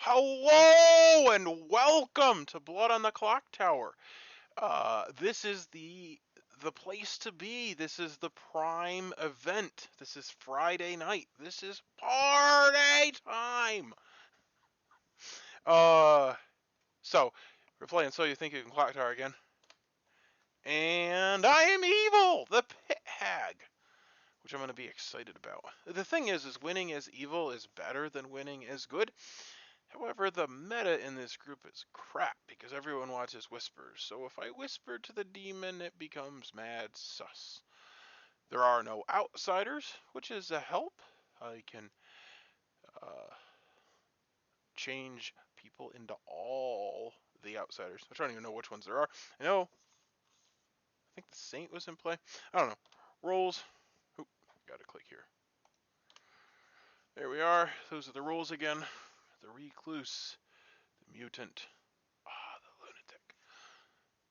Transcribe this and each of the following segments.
Hello and welcome to Blood on the Clocktower. This is the place to be. This is the prime event. This is Friday night. This is party time. So we're playing So You Think You Can Clocktower again, and I am evil, the pit hag, which I'm going to be excited about. The thing is winning as evil is better than winning as good. However, the meta in this group is crap because everyone watches whispers. So if I whisper to the demon, it becomes mad sus. There are no outsiders, which is a help. I can change people into all the outsiders, which I don't even know which ones there are. I think the Saint was in play. I don't know. Roles. Oop, gotta click here. There we are. Those are the roles again. The Recluse, the Mutant, the Lunatic.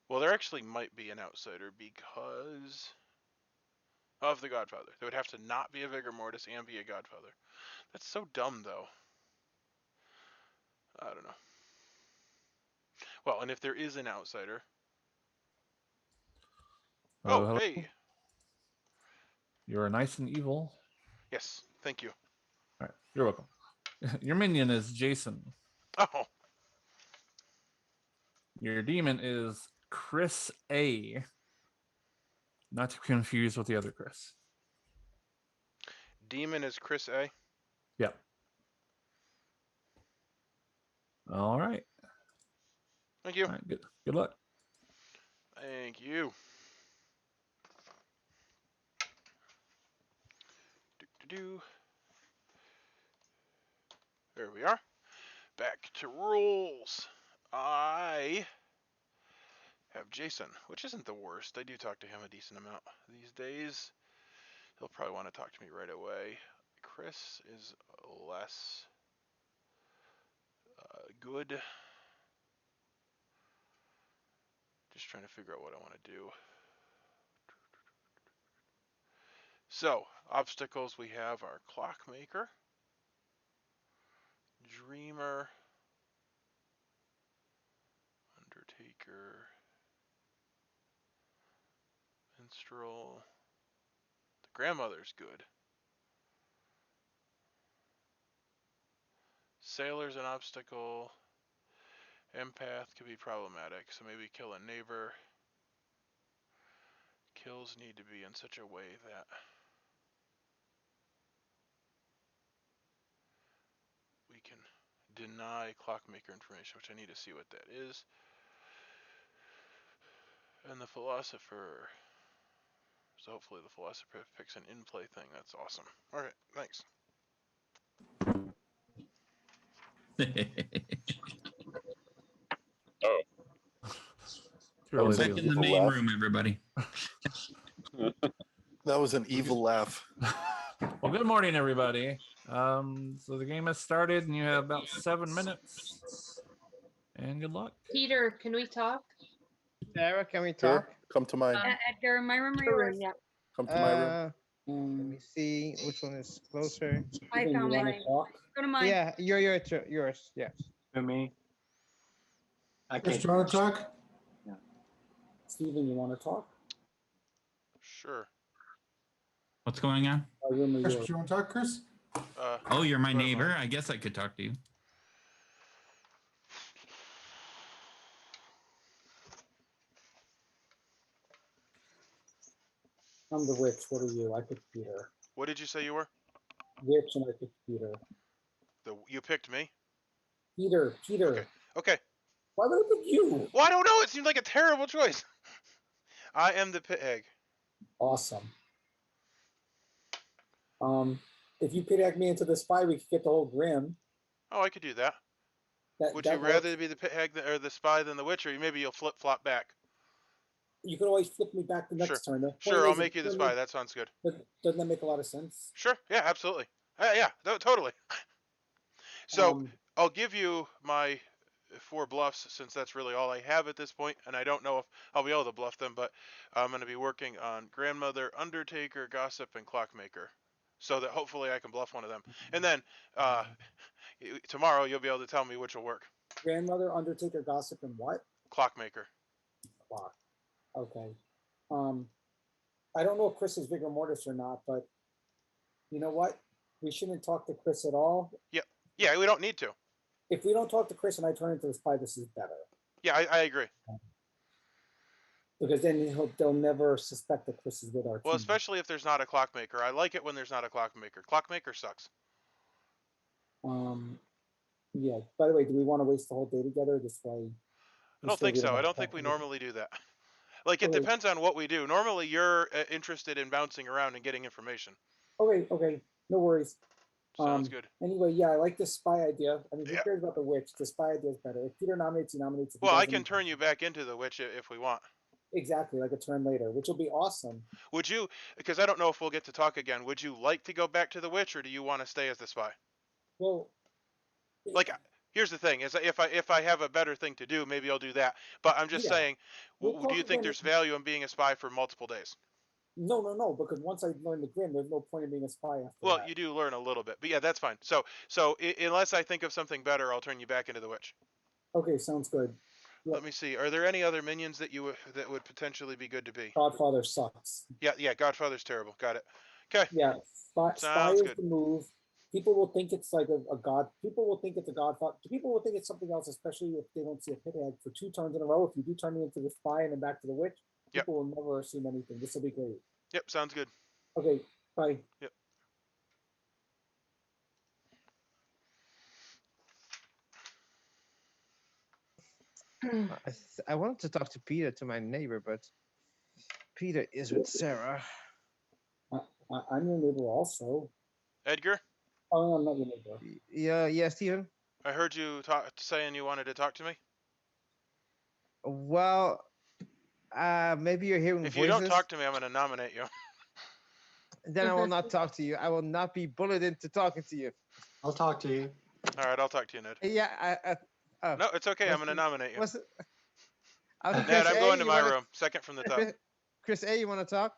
Well, there actually might be an outsider because of the Godfather. They would have to not be a Vigor Mortis and be a Godfather. That's so dumb, though. I don't know. Well, and if there is an outsider... Hello, oh, hello. hey! You're nice and evil. Yes, thank you. All right, you're welcome. Your minion is Jason. Oh! Your demon is Chris A. Not to confuse with the other Chris. Demon is Chris A? Yep. All right. Thank you. All right, good luck. Thank you. Do-do-do. There we are. Back to rules. I have Jason, which isn't the worst. I do talk to him a decent amount these days. He'll probably want to talk to me right away. Chris is less good. Just trying to figure out what I want to do. So, obstacles we have are Clockmaker, Dreamer, Undertaker, Minstrel. The Grandmother's good. Sailor's an obstacle. Empath could be problematic, so maybe kill a neighbor. Kills need to be in such a way that we can deny Clockmaker information, which I need to see what that is. And the Philosopher. So hopefully the Philosopher picks an in-play thing. That's awesome. Alright, thanks. Oh. Really Back an in the evil main laugh. room, everybody. That was an evil laugh. Well, good morning, everybody. So the game has started, and you have about 7 minutes. And good luck. Peter, can we talk? Sarah, can we Sure. talk? Come to my Edgar, in my room or yours? Yeah. come to my room. Let me see which one is closer. I found mine. Go to mine. Yeah, yours. Yes. To me. Chris, do you want to talk? Yeah. Steven, you want to talk? Sure. What's going on? Chris, do you want to talk, Chris? Oh, you're my neighbor. I guess I could talk to you. I'm the witch. What are you? I picked Peter. What did you say you were? Witch, and I picked Peter. You picked me? Peter. Okay. Why would I pick you? Well, I don't know. It seemed like a terrible choice. I am the pit hag. Awesome. If you pit me into the spy, we could get the whole Grim. Oh, I could do that. Would you rather be the pit hag or the spy than the witch, or maybe you'll flip-flop back? You can always flip me back the next turn. Sure, I'll make you the spy. That sounds good. But doesn't that make a lot of sense? Sure. Yeah, absolutely. Yeah, totally. So I'll give you my 4 bluffs, since that's really all I have at this point, and I don't know if I'll be able to bluff them, but I'm going to be working on Grandmother, Undertaker, Gossip, and Clockmaker, so that hopefully I can bluff one of them. And then tomorrow you'll be able to tell me which will work. Grandmother, Undertaker, Gossip, and what? Clockmaker. Clock. Okay. I don't know if Chris is vigor mortis or not, but you know what? We shouldn't talk to Chris at all. Yep. Yeah, we don't need to. If we don't talk to Chris and I turn into the spy, this is better. Yeah, I agree. Because then they'll never suspect that Chris is with our team. Well, especially if there's not a Clockmaker. I like it when there's not a Clockmaker. Clockmaker sucks. Yeah. By the way, do we want to waste the whole day together this way? I don't think so. I don't think we normally do that. Like, it depends on what we do. Normally, you're interested in bouncing around and getting information. Okay. No worries. Sounds good. Anyway, yeah, I like the spy idea. I mean, who cares about the witch? The spy idea is better. If Peter nominates, he nominates. Well, I can turn you back into the witch if we want. Exactly, like a turn later, which will be awesome. Would you, because I don't know if we'll get to talk again, would you like to go back to the witch, or do you want to stay as the spy? Well, like, here's the thing, is if I have a better thing to do, maybe I'll do that. But I'm just saying, do you think there's value in being a spy for multiple days? No, because once I learn the grin, there's no point in being a spy after that. Well, you do learn a little bit, but yeah, that's fine. So unless I think of something better, I'll turn you back into the witch. Okay, sounds good. Yep. Let me see. Are there any other minions that that would potentially be good to be? Godfather sucks. Yeah, Godfather's terrible. Got it. Okay. Yeah, spy is good. the move. People will think it's like a god. People will think it's a godfather. People will think it's something else, especially if they don't see a pithead for 2 turns in a row. If you do turn me into the spy and then back to the witch, people will never assume anything. This will be great. Yep, sounds good. Okay, bye. Yep. I wanted to talk to Peter, to my neighbor, but Peter is with Sarah. I'm your neighbor also. Edgar? Oh, I'm not your neighbor. Yeah, Steven? I heard you saying you wanted to talk to me. Well, maybe you're hearing If voices. you don't talk to me, I'm going to nominate you. Then I will not talk to you. I will not be bullied into talking to you. I'll talk to you. All right, I'll talk to you, Ned. Yeah, no, it's okay. I'm going to nominate you. Ned, I'm going to my room. Second from the top. Chris A, you want to talk?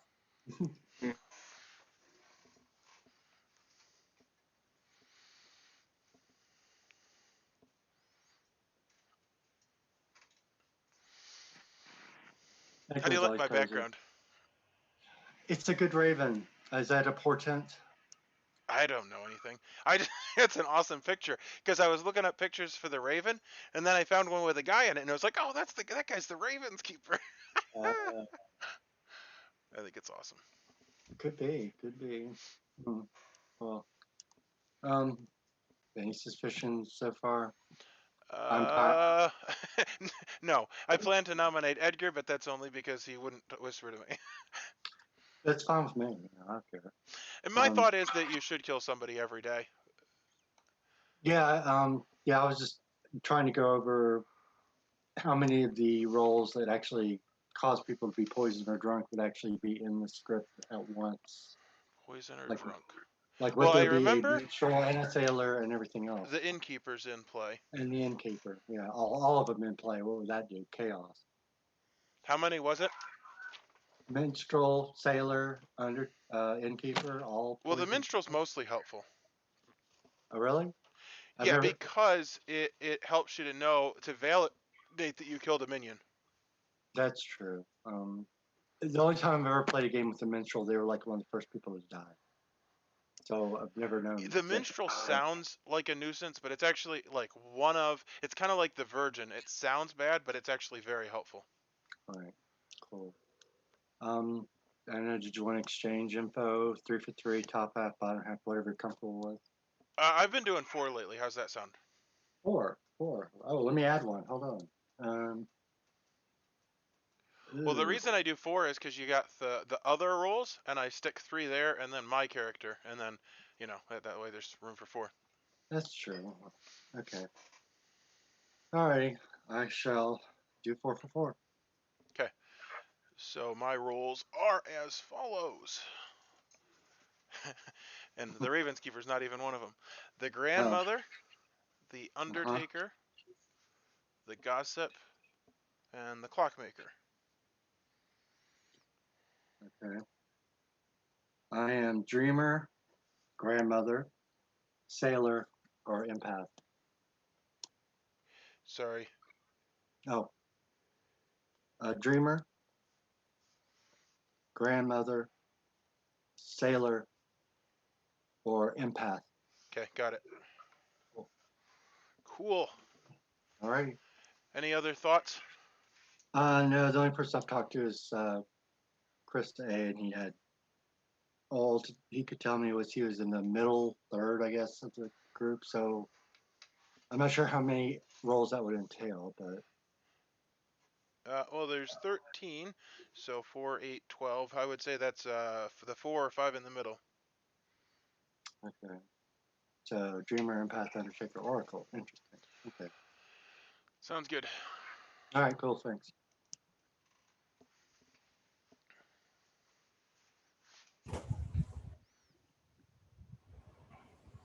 How do you like my background? It's a good raven. Is that a portent? I don't know anything. It's an awesome picture because I was looking up pictures for the Raven, and then I found one with a guy in it, and I was like, "Oh, that guy's the Raven's keeper." I think it's awesome. Could be. Well, any suspicions so far? No, I plan to nominate Edgar, but that's only because he wouldn't whisper to me. That's fine with me. I don't care. And my thought is that you should kill somebody every day. Yeah, I was just trying to go over how many of the roles that actually cause people to be poisoned or drunk would actually be in the script at once. Poison or drunk? Like, would there be a minstrel and a sailor and everything else? The Innkeeper's in play. And the Innkeeper, yeah, all of them in play. What would that do? Chaos. How many was it? Minstrel, sailor, Innkeeper, all. Well, the minstrel's mostly helpful. Oh, really? Because it helps you to validate that you killed a minion. That's true. The only time I've ever played a game with a minstrel, they were like one of the first people to die. So I've never known. The minstrel sounds like a nuisance, but it's actually like it's kind of like the virgin. It sounds bad, but it's actually very helpful. All right, cool. I don't know, did you want to exchange info? 3 for 3, top half, bottom half, whatever you're comfortable with? I've been doing 4 lately. How's that sound? 4. Oh, let me add one. Hold on. Well, the reason I do 4 is because you got the other roles, and I stick 3 there, and then my character, and then, that way there's room for 4. That's true. Okay. Alrighty. I shall do 4 for 4. Okay. So my roles are as follows. And the Raven's Keeper's not even one of them. The Grandmother, the Undertaker, the Gossip, and the Clockmaker. Okay. I am Dreamer, Grandmother, Sailor, or Empath. Sorry. Oh. Dreamer, grandmother, sailor, or empath. Okay, got it. Cool. All right. Any other thoughts? No, the only person I've talked to is Chris A, and he had he could tell me he was in the middle third, I guess, of the group. So I'm not sure how many roles that would entail, but Well, there's 13, so 4, 8, 12. I would say that's for the 4 or 5 in the middle. okay. So Dreamer, Empath, Undertaker, Oracle. Interesting. Okay. Sounds good. All right. Cool. Thanks.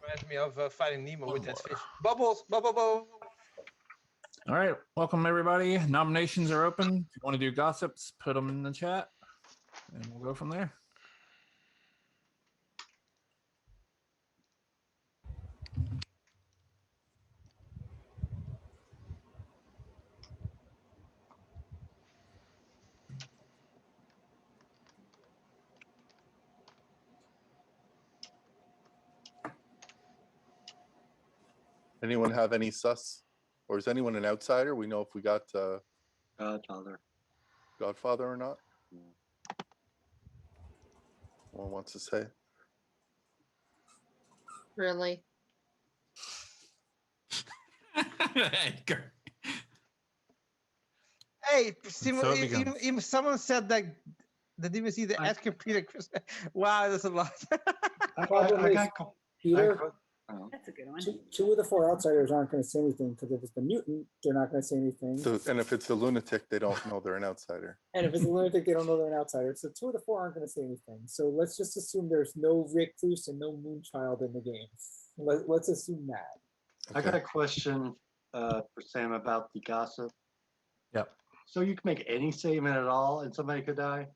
Reminds me of Finding Nemo with that fish. Bubbles, bubble, bubble. All right, welcome everybody. Nominations are open. If you want to do gossips, put them in the chat, and we'll go from there. Anyone have any sus? Or is anyone an outsider? We know if we got Godfather. Godfather or not? No one wants to say. Really? Edgar. Hey, So it begins. someone said that the DMC, the Edgar Peter Chris. Wow, that's a lot. Peter, That's a good one. two of the 4 outsiders aren't going to say anything because if it's the mutant, they're not going to say anything. So, and if it's the lunatic, they don't know they're an outsider. And if it's a lunatic, they don't know they're an outsider. So 2 of the 4 aren't going to say anything. So let's just assume there's no recluse and no moonchild in the game. Let's assume that. I got a question for Sam about the gossip. Yep. So you can make any statement at all, and somebody could die.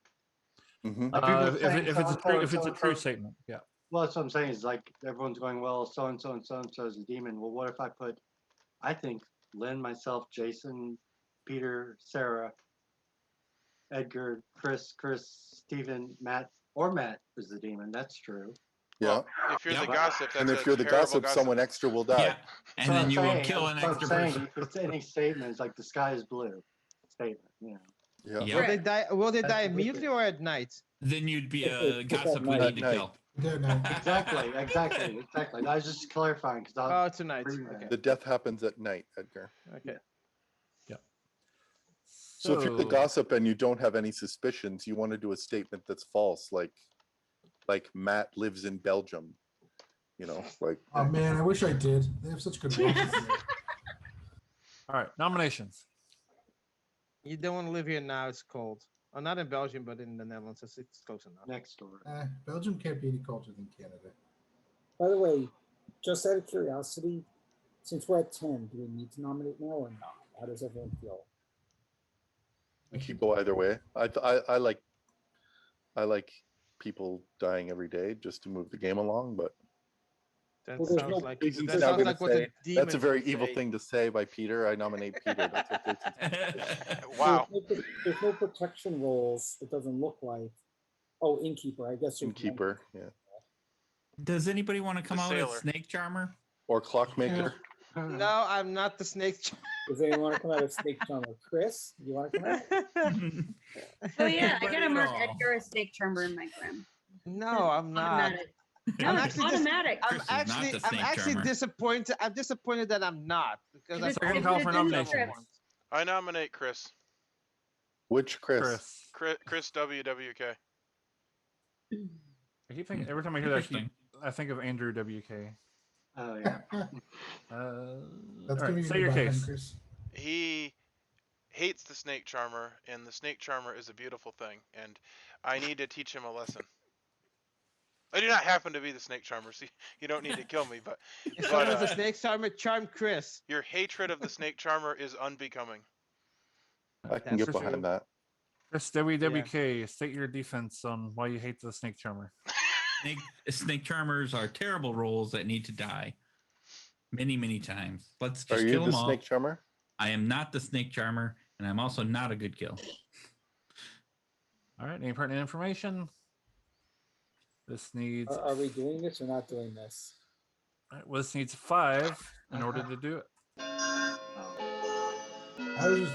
If it's a true statement, yeah. Well, that's what I'm saying. Is like everyone's going, well, so and so and so and so is a demon. Well, what if I put, I think Lynn, myself, Jason, Peter, Sarah, Edgar, Chris, Stephen, Matt is the demon. That's true. Yeah. Well, if you're the gossip, that's and if you're the gossip, someone extra will die. Yeah. And then you will kill an extra person. If it's any statement, it's like the sky is blue statement. You know. Yeah. Yeah. Will they die? Will they die immediately or at night? Then you'd be a gossip we need to kill. Exactly. I was just clarifying because tonight. Okay. The death happens at night, Edgar. Okay. Yeah. So if you're the gossip and you don't have any suspicions, you want to do a statement that's false, like Matt lives in Belgium. You know, like. Oh man, I wish I did. They have such good ones. All right, nominations. You don't want to live here now. It's cold. Oh, not in Belgium, but in the Netherlands. It's close enough. Next door. Belgium can't be any colder than Canada. By the way, just out of curiosity, since we're at 10, do we need to nominate now or not? How does everyone feel? We could go either way. I like people dying every day just to move the game along, but That Well, there's sounds no- like, Jason's that now sounds gonna like what the say, demon that's a very would evil say. thing to say by Peter. I nominate Peter. That's what Jason's Wow. There's no protection roles. It doesn't look like. Oh, Innkeeper. I guess. Innkeeper, yeah. Does anybody want to come The out sailor. as Snake Charmer? Or Clockmaker. No, I'm not the snake. Does anyone want to come out of Snake Charmer? Chris, you want to come out? Oh yeah, I Anybody gotta at mark all? Edgar as Snake Charmer in my grim. No, I'm not. Automatic. No, I'm it's actually just- automatic. I'm Chris is not actually, the I'm snake actually charmer. disappointed. I'm disappointed that I'm not because If I it's- Second if call it's for in the nominations. script. I nominate Chris. Which Chris? Chris WWK. I keep thinking every time I hear that, Interesting. I think of Andrew WK. Oh yeah. All That's right, giving say you your the button, case. Chris. He hates the snake charmer, and the snake charmer is a beautiful thing, and I need to teach him a lesson. I do not happen to be the snake charmer, so you don't need to kill me, but if someone's a uh, snake charmer, charm Chris. your hatred of the snake charmer is unbecoming. I can That's get for behind sure. that. Chris WWK, state your defense on why you hate the Snake Charmer. Snake Charmers are terrible roles that need to die many, many times. Let's Are just you kill the them all. snake charmer? I am not the snake charmer, and I'm also not a good kill. All right. Any pertinent information? This needs. Are we doing this or not doing this? All right, well, this needs 5 in order to do it. I was just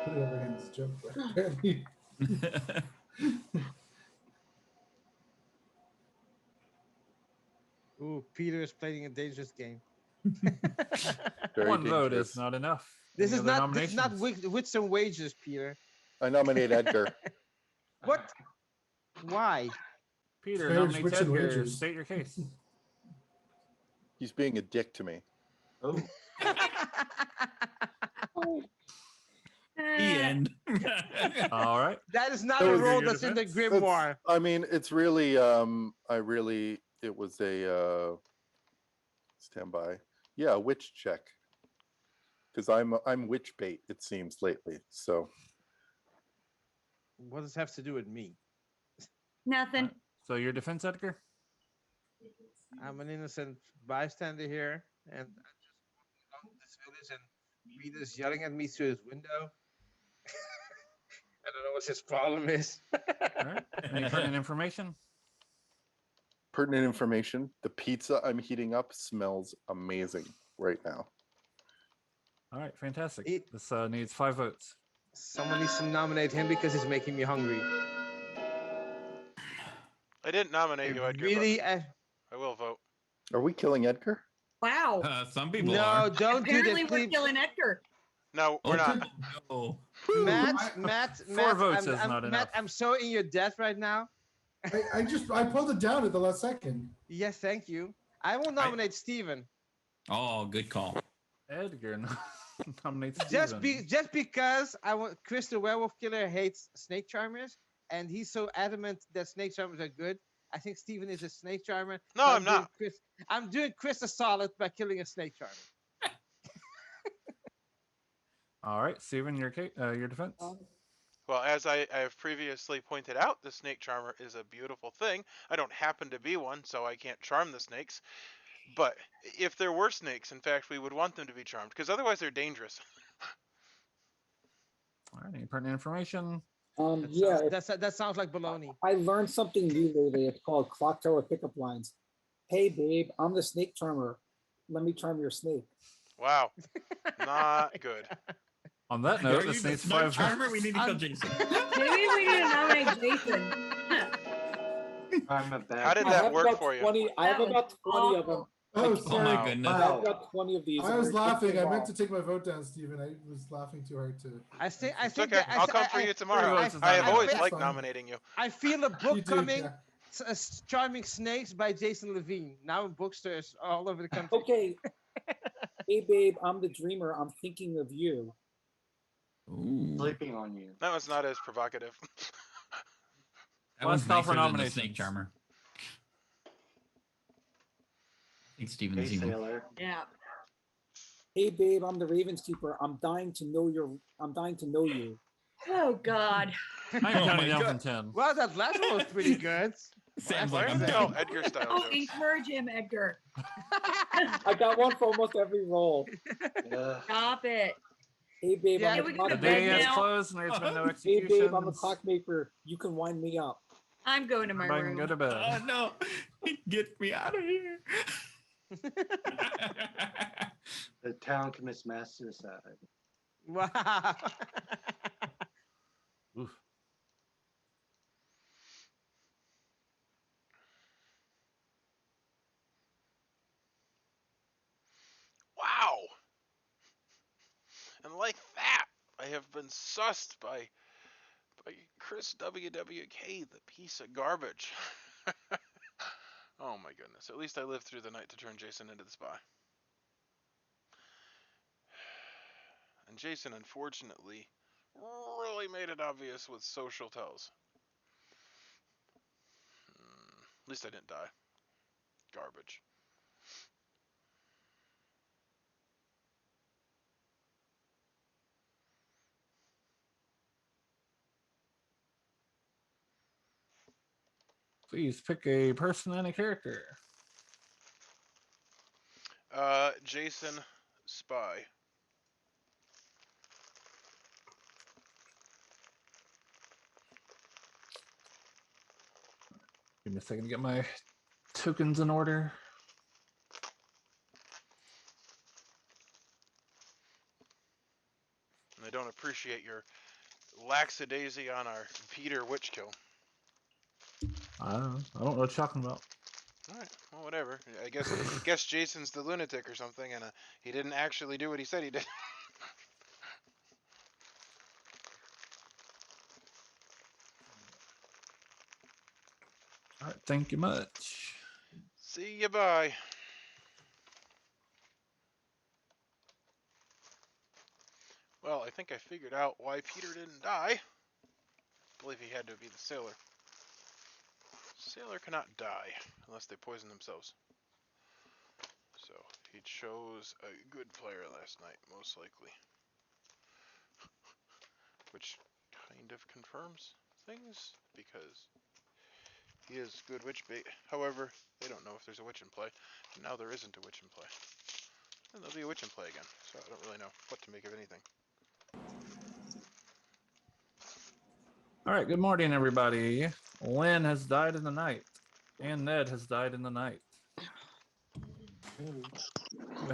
put it over here as a joke. But apparently, Ooh, Peter is playing a dangerous game. Very One vote dangerous. is not enough. This Any is other not nominations? wits and wages, Peter. I nominate Edgar. What? Why? Peter Fair nominates switch and Edgar. wages. State your case. He's being a dick to me. Oh, The end. All right. That is not That a was role your that's in the defense? grimoire. I mean, it's really, it was a, stand by. Yeah, a witch check. Because I'm witch bait, it seems, lately. So What does it have to do with me? Nothing. So your defense, Edgar? I'm an innocent bystander here, and I'm just walking along this village, and Peter's yelling at me through his window. I don't know what his problem is. All right. Any pertinent information? pertinent information. The pizza I'm heating up smells amazing right now. All right. Fantastic. It- This needs 5 votes. Someone needs to nominate him because he's making me hungry. I didn't nominate you, Edgar. Really? But I will vote. Are we killing Edgar? Wow. Some people No, are. don't Apparently do that, we're please. killing Edgar. No, we're not. No. Matt, 4 votes is not Matt, enough. I'm so in your debt right now. I pulled it down at the last second. Yes, thank you. I will nominate Steven. Oh, good call. Edgar nominates Just Steven. just because I want Chris the Werewolf Killer hates snake charmers, and he's so adamant that snake charmers are good. I think Steven is a snake charmer. No, so I'm not. I'm doing Chris a solid by killing a snake charmer. All right, Steven, your defense. Well, as I have previously pointed out, the snake charmer is a beautiful thing. I don't happen to be one, so I can't charm the snakes. But if there were snakes, in fact, we would want them to be charmed, because otherwise they're dangerous. All right, any pertinent information? Yeah, That sounds like baloney. I learned something new lately. It's called Clocktower pickup lines. Hey, babe, I'm the snake charmer. Let me charm your snake. Wow. Not good. On that Are note, you this the needs snake 5 charmer? votes. We need to kill Jason. Maybe we need to nominate Jason. I'm a bad. How did I that have work about for you? 20. I have That was about 20 of them. awful. Oh, Like, Oh my sorry. goodness. I Wow. have about 20 of these. I and was they're laughing. I taking meant off. to take my vote down, Stephen. I was laughing too hard to. I think It's okay. I'll come for you tomorrow. votes is I not have enough. always That's liked fine. nominating you. I feel a book You do, coming. yeah. Charming Snakes by Jason Levine. Now in bookstores all over the country. Okay. Hey, babe, I'm the dreamer. I'm thinking of you. Ooh. Sleeping on you. That was not as provocative. That Last one's call for nicer than the nominations. snake charmer. I think Steven's Hey, even. sailor. Yeah. Hey, babe, I'm the Ravens keeper. I'm dying to know you. Oh God. I'm Oh counting my down God. from 10. Well, that last one was pretty good. Sounds Why like don't I'm we dead. tell Edgar style Oh, jokes? encourage him, Edgar. I got one for almost every roll. Ugh. Stop it. Hey, babe, Yeah, I'm Can the we go to The bed day clockmaker. has now? closed and there's been no Hey, executions. babe, I'm the clockmaker. You can wind me up. I'm going to my Everybody can room. go to bed. Oh no! Get me out of here! The town commits mass suicide. Wow. Oof. Wow. And like that, I have been sussed by Chris WWK, the piece of garbage. Oh my goodness. At least I lived through the night to turn Jason into the spy. And Jason, unfortunately, really made it obvious with social tells. At least I didn't die. Garbage. Please pick a person and a character. Jason Spy. Give me a second to get my tokens in order. And I don't appreciate your lackadaisy on our Peter witch kill. I don't know what you're talking about. All right, well, whatever. I guess Jason's the lunatic or something, and he didn't actually do what he said he did. All right, thank you much. See you, bye. Well, I think I figured out why Peter didn't die. I believe he had to be the sailor. Sailor cannot die unless they poison themselves. So he chose a good player last night, most likely. Which kind of confirms things, because he is good witch bait. However, they don't know if there's a witch in play. And now there isn't a witch in play. And there'll be a witch in play again, so I don't really know what to make of anything. All right, good morning, everybody. Lynn has died in the night, and Ned has died in the night. You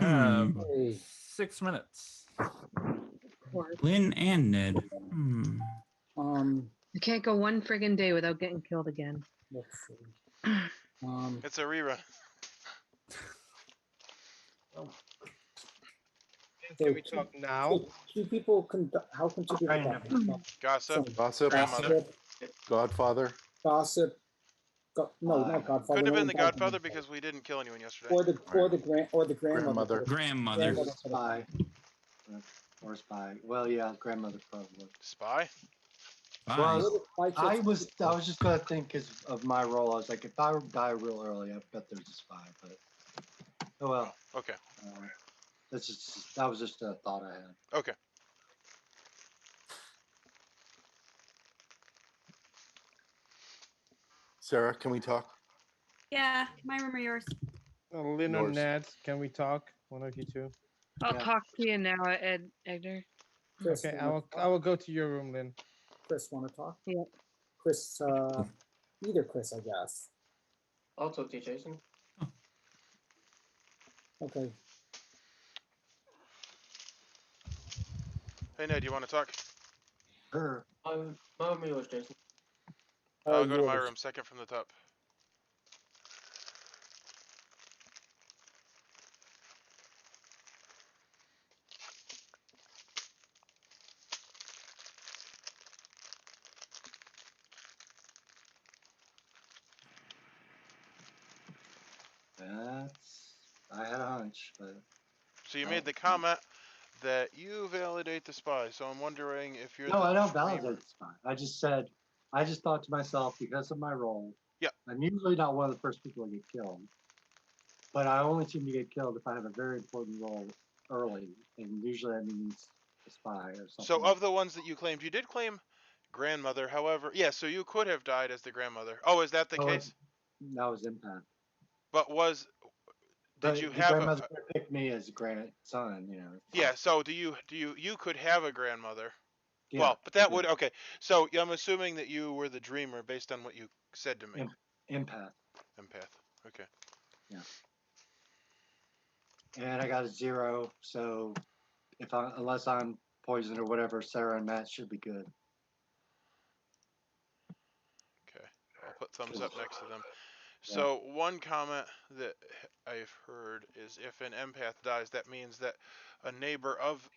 have Hey, 6 minutes. Lynn and Ned. I can't go one friggin' day without getting killed again. let's see. It's a rerun. Can we talk now? Two people can. How can two people Right. talk? Gossip. Gossip, Grandmother. Godfather. Gossip. No, not Godfather. Couldn't have been the no, Godfather because we didn't kill anyone yesterday. Or the grandmother. Grandmother. Spy. Or spy. Well, yeah, grandmother probably. Spy? Well, Spy I checks was people. just gonna think because of my role. I was like, if I die real early, I bet there's a spy. But oh well. Okay. That was just a thought I had. Okay. Sarah, can we talk? Yeah, my room or yours? Lynn or Yours. Ned, can we talk? One of you two. I'll Yeah. talk to you now, Edgar. Chris, Okay, wanna I will go to your room, Lynn. Chris, want to talk? Yeah. Chris, either Chris, I guess. I'll talk to you, Jason. Okay. Hey, Ned, you want to talk? Sure. My room or yours, Jason? I'll go to my yours. room, second from the top. I had a hunch, but So you made the comment that you validate the spy, so I'm wondering if you're no, the I don't dreamer. validate the spy. I just thought to myself, because of my role, Yeah. I'm usually not one of the first people to get killed, but I only seem to get killed if I have a very important role early, and usually that means a spy or something. So of the ones that you claimed, you did claim grandmother. However, yeah, so you could have died as the grandmother. Oh, is that the case? That was Empath. But did you The have grandmother picked me as grandson? Yeah, so you could have a grandmother. Yeah, Well, but that would, okay. So I'm assuming that you were the dreamer based on what you said to me. Empath. Empath. Okay. Yeah. And I got a 0, so unless I'm poisoned or whatever, Sarah and Matt should be good. Okay. I'll put thumbs up next to them. So one comment that I've heard is if an empath dies, that means that a neighbor of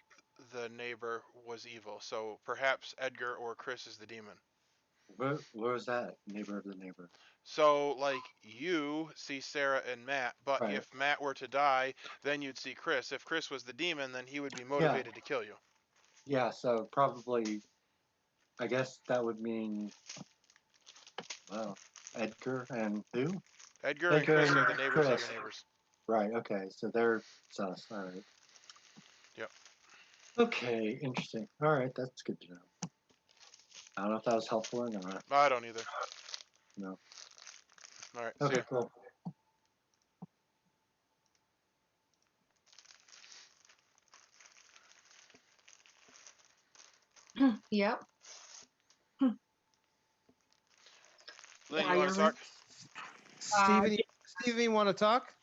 the neighbor was evil. So perhaps Edgar or Chris is the demon. Where's that? Neighbor of the neighbor. So like you see Sarah and Matt, but Right. if Matt were to die, then you'd see Chris. If Chris was the demon, then he would be motivated to kill you. Yeah, so probably, I guess that would mean, well, Edgar and who? Edgar and Chris are the neighbors of Chris. your neighbors. Right, okay, so they're sus, all right. Yep. Okay, interesting. All right, that's good to know. I don't know if that was helpful or not. I don't either. No. All right. Okay, See ya. cool. Yep. Lynn, Yeah, you want to talk? Steven, you want to talk?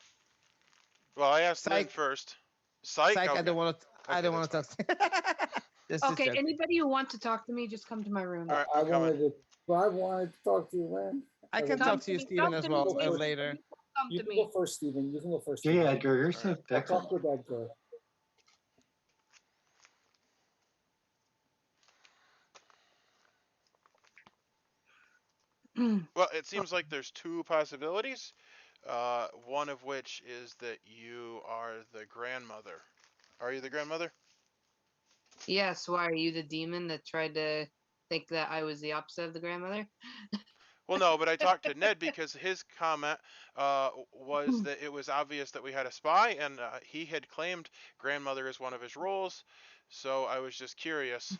Well, I asked Lynn Psych. first. Psych. Psych, Okay. I don't want to. I Okay, don't want to that's talk. Just Okay, joking. anybody who wants to talk to me, just come to my room. All right, I I'm coming. wanted to talk to you, man. I can Come talk to you, me, Steven, come as to me, well Jason. later. Come You to can me. go first, Steven. You can go first. Yeah, Steven. Edgar, you're All so right. I'll fickle. talk with Edgar. Well, it seems like there's two possibilities. One of which is that you are the grandmother. Are you the grandmother? Yes, why are you the demon that tried to think that I was the opposite of the grandmother? Well, no, but I talked to Ned because his comment was that it was obvious that we had a spy, and he had claimed grandmother as one of his roles. So I was just curious.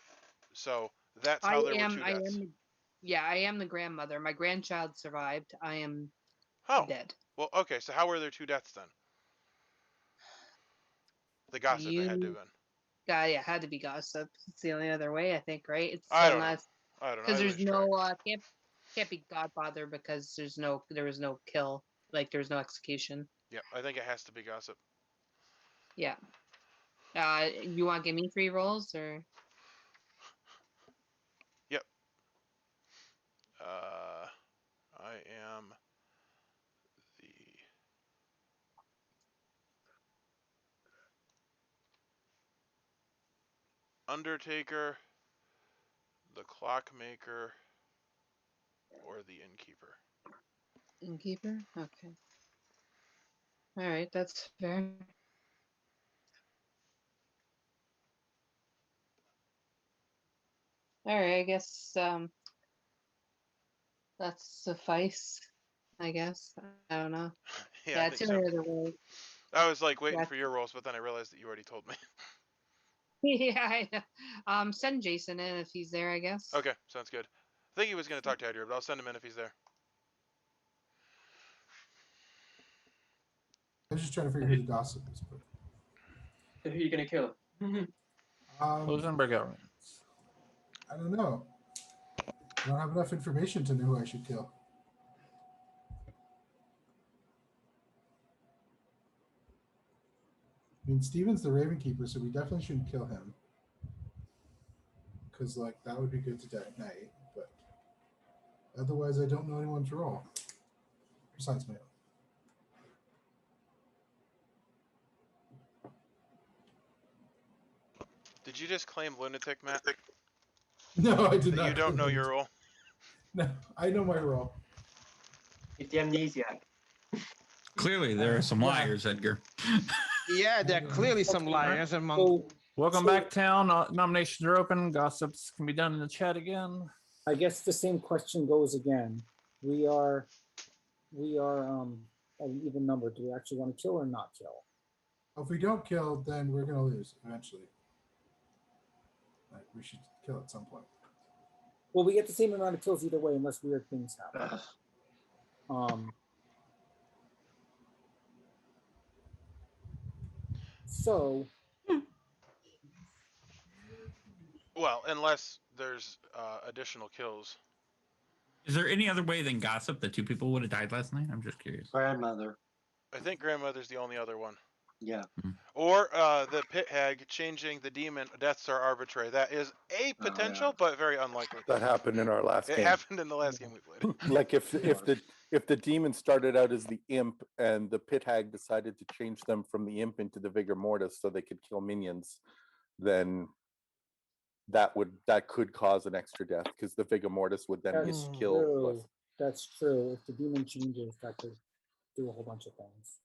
So that's how there were two deaths. Yeah, I am the grandmother. My grandchild survived. I am Oh, dead. well, okay. So how were there two deaths then? The gossip it had to have been. Yeah, had to be gossip. It's the only other way, I think, right? It's I don't know. unless I don't know. because I there's lose track. no can't be Godfather because there was no kill, like there was no execution. Yep, I think it has to be gossip. Yeah. You want to give me 3 rolls or? Yep. I am the Undertaker, the Clockmaker, or the Innkeeper. Innkeeper? Okay. All right, that's fair. All right, I guess that's suffice. I guess I don't know. Yeah, I It's think the so. only other way. I was like waiting Yeah. for your rolls, but then I realized that you already told me. Yeah, I know. Send Jason in if he's there, I guess. Okay, sounds good. I think he was going to talk to Edgar, but I'll send him in if he's there. I was just trying to figure who the gossip is, but So who are you gonna kill? Rosenberg Owens. I don't know. I don't have enough information to know who I should kill. I mean, Steven's the Raven Keeper, so we definitely shouldn't kill him. Because, like, that would be good to die at night, but otherwise, I don't know anyone's role. Besides my own. Did you just claim lunatic, Matt? No, I did That not. you don't know claim your it. role? No, I know my role. It's the amnesiac. Clearly, there are some liars, Edgar. Yeah, there are clearly some liars among. So, Welcome back, town. Nominations are open. Gossips can be done in the chat again. I guess the same question goes again. We are an even number. Do we actually want to kill or not kill? If we don't kill, then we're going to lose eventually. Like, we should kill at some point. Well, we get the same amount of kills either way, unless weird things happen. So, Well, unless there's additional kills. Is there any other way than gossip that 2 people would have died last night? I'm just curious. Grandmother. I think grandmother's the only other one. Yeah. Or the pit hag changing the demon Death Star arbitrary. That is a potential, but very unlikely. That happened in our last It game. happened in the last game we played. Like if the demon started out as the imp and the pit hag decided to change them from the imp into the vigor mortis so they could kill minions, then that could cause an extra death because the vigor mortis would then that's kill. true. That's true. If the demon changes, that could do a whole bunch of things.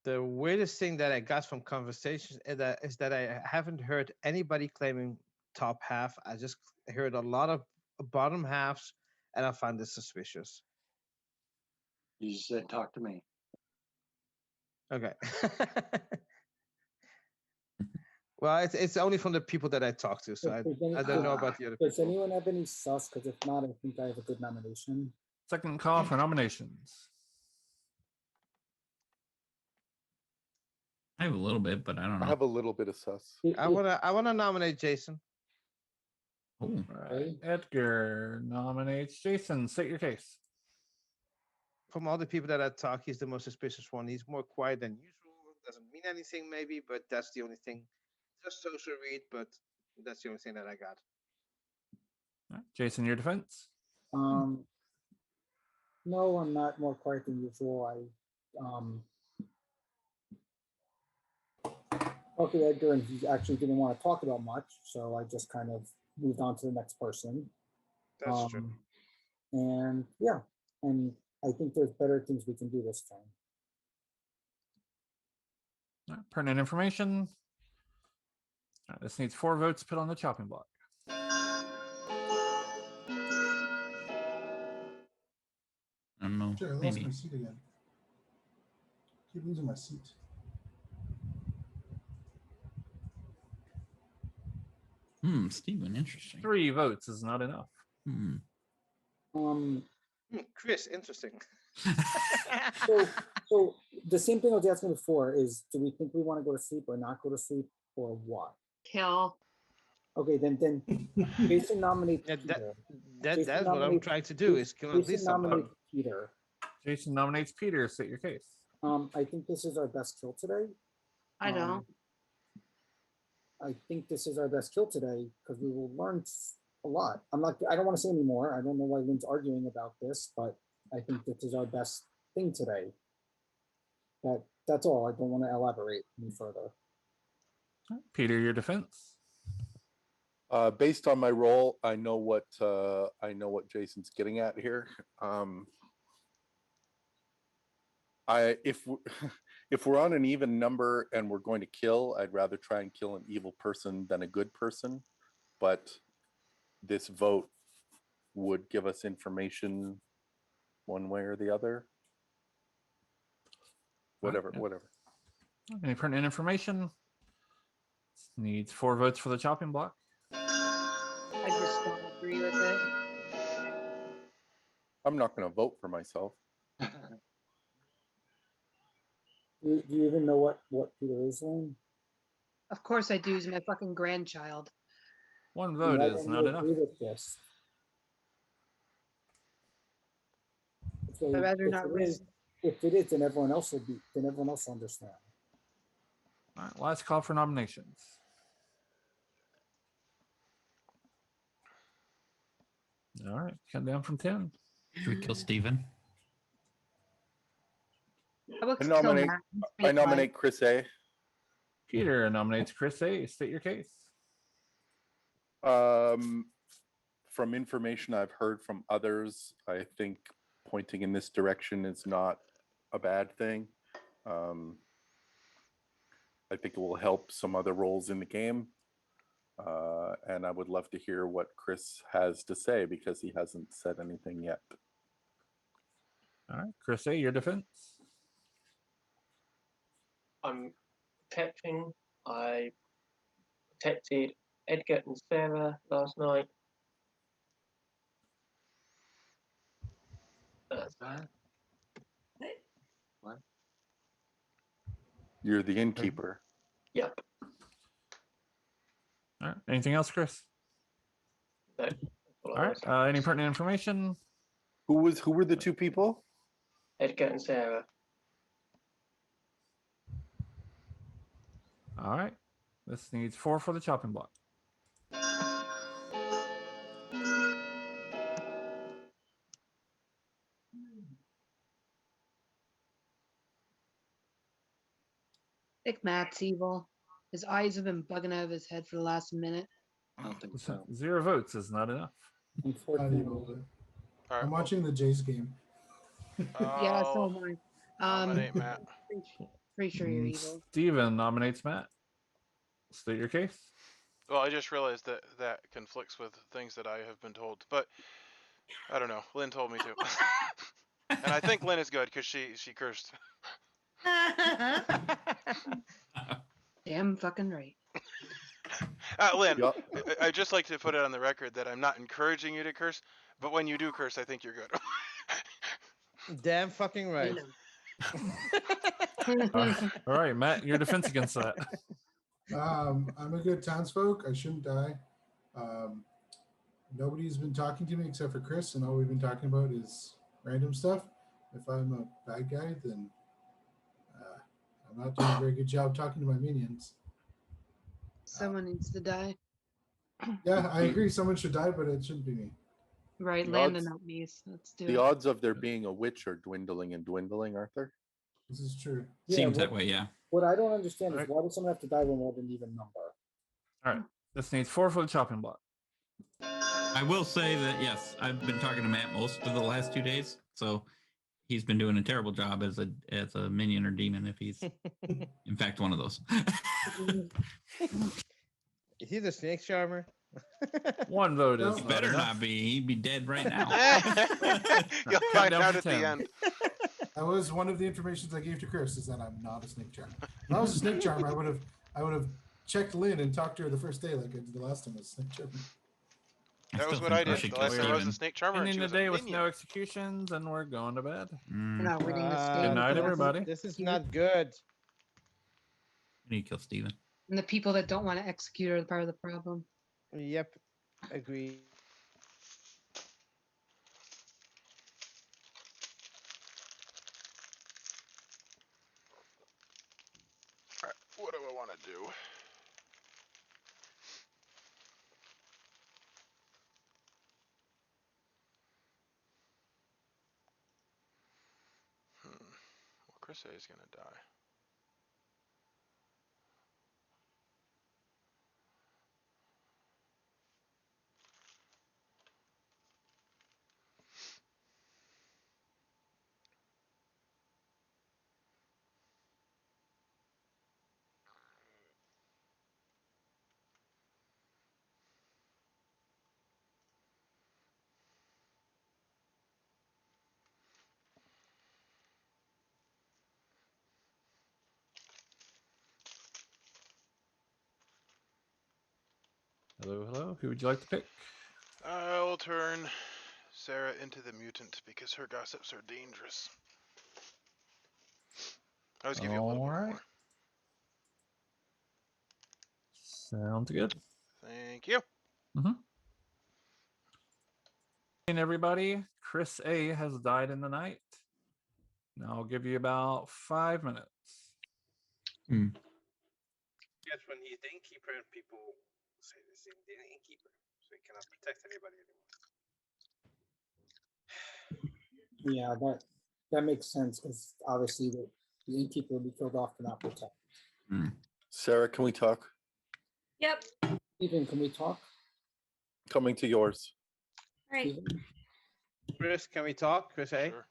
The weirdest thing that I got from conversations is that I haven't heard anybody claiming top half. I just heard a lot of bottom halves, and I find this suspicious. You just said talk to me. Okay. Well, it's only from the people that I talk to, so I don't know about the other Does people. anyone have any sus? Because if not, I think I have a good nomination. Second call for nominations. I have a little bit, but I don't know. I have a little bit of sus. I wanna nominate Jason. Oh, Right. Edgar nominates Jason. State your case. From all the people that I talk, he's the most suspicious one. He's more quiet than usual. Doesn't mean anything, maybe, but that's the only thing. Just social read, but that's the only thing that I got. All right. Jason, your defense. No, I'm not more quiet than usual. Okay, Edgar, and he actually didn't want to talk about much, so I just kind of moved on to the next person. That's true. And yeah, and I think there's better things we can do this time. All right. Pertinent information. All right, this needs 4 votes put on the chopping block. I don't know. Sure, I lost Maybe. my seat again. Keep losing my seat. Steven, interesting. 3 votes is not enough. Chris, interesting. So the same thing I was asking before is, do we think we want to go to sleep or not go to sleep or what? Kill. Okay, then Jason nominates Yeah, Peter. That's what I'm nominates- trying to do, is kill at Jason least somebody. nominates Peter. Jason nominates Peter. State your case. I think this is our best kill today. I don't. I think this is our best kill today because we will learn a lot. I don't want to say any more. I don't know why Lynn's arguing about this, but I think this is our best thing today. That's all. I don't want to elaborate any further. All right. Peter, your defense. Based on my role, I know what Jason's getting at here. If we're on an even number and we're going to kill, I'd rather try and kill an evil person than a good person. But this vote would give us information one way or the other. Whatever. Any pertinent information? Needs 4 votes for the chopping block. I just don't agree with it. I'm not going to vote for myself. Do you even know what Peter is, Lynn? Of course I do. He's my fucking grandchild. 1 vote is not enough. Agree with this. So I'd rather not risk. If it is, then everyone else will understand. All right, last call for nominations. All right, count down from 10. Should we kill Steven? I nominate Chris A. Peter nominates Chris A. State your case. From information I've heard from others, I think pointing in this direction is not a bad thing. I think it will help some other roles in the game. And I would love to hear what Chris has to say because he hasn't said anything yet. All right, Chris A., your defense. I'm protecting. I protected Edgar and Sarah last night. That's that. What? You're the innkeeper. Yep. All right, anything else, Chris? No. All right, any pertinent information? Who were the 2 people? Edgar and Sarah. All right, this needs 4 for the chopping block. I think Matt's evil. His eyes have been bugging out of his head for the last minute. I don't think so. 0 votes is not enough. Not evil, but All right, I'm watching the Jays game. Yeah, so am I. Nominate Matt. Pretty sure you're evil. Steven nominates Matt. State your case. Well, I just realized that that conflicts with things that I have been told, but I don't know. Lynn told me to, and I think Lynn is good because she cursed. Damn fucking right. Lynn, Yup. I just like to put it on the record that I'm not encouraging you to curse, but when you do curse, I think you're good. Damn fucking right. All right, Matt, your defense against that. I'm a good townsfolk. I shouldn't die. Nobody's been talking to me except for Chris, and all we've been talking about is random stuff. If I'm a bad guy, then I'm not doing a very good job talking to my minions. Someone needs to die. Yeah, I agree. Someone should die, but it shouldn't be me. Right, The land odds- and not me. So let's do The it. odds of there being a witch are dwindling and dwindling, aren't there? This is true. Yeah, Seems that what- way, yeah. What I don't understand is Alright. why does someone have to die when we have an even number? All right. This needs 4 for the chopping block. I will say that yes, I've been talking to Matt most of the last 2 days, so he's been doing a terrible job as a minion or demon if he's in fact one of those. Is he the snake charmer? 1 vote No. is He not better enough. not be. He'd be dead right now. You'll Count find down out to at the 10. end. That was one of the informations I gave to Chris, is that I'm not a snake charmer. If I was a snake charmer, I would have checked Lynn and talked to her the first day, like I did the last time I was a snake charmer. That still was what think I we did. should The kill last time I was a Steven. snake charmer, and Ending she the was day a with minion. no executions, and we're going to bed. We're Mm, not winning this Ah, game. Good night, this- everybody. This is not good. we need to kill Steven. And the people that don't want to execute are part of the problem. Yep, agree. Alright, what do I want to do? Well, Chris A is going to die. Hello, hello. Who would you like to pick? I'll turn Sarah into the mutant because her gossips are dangerous. I always give you a little bit Alright. more. Sounds good. Thank you. And everybody, Chris A has died in the night. Now I'll give you about 5 minutes. Yes, when he's the innkeeper and people say this is the innkeeper, so he cannot protect anybody anymore. Yeah, that makes sense because obviously the innkeeper will be killed off to not protect. Sarah, can we talk? Yep. Ethan, can we talk? Coming to yours. All right. Ethan? Chris, can we talk? Chris, eh? Sure.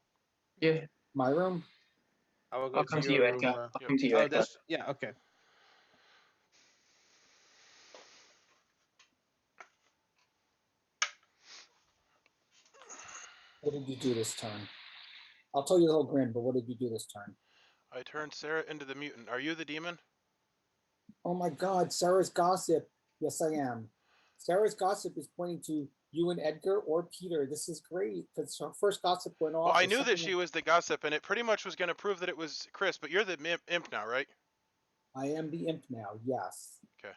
Yeah, My room? I will go I'll come to to you, your Edgar. room. I'll come to you, Oh, Edgar. that's yeah. Okay. What did you do this time? I'll tell you the whole grin, but what did you do this time? I turned Sarah into the mutant. Are you the demon? Oh my God, Sarah's gossip. Yes, I am. Sarah's gossip is pointing to you and Edgar or Peter. This is great because her first gossip went off. Well, I the knew that second she one- was the gossip, and it pretty much was going to prove that it was Chris, but you're the imp now, right? I am the imp now. Yes. Okay.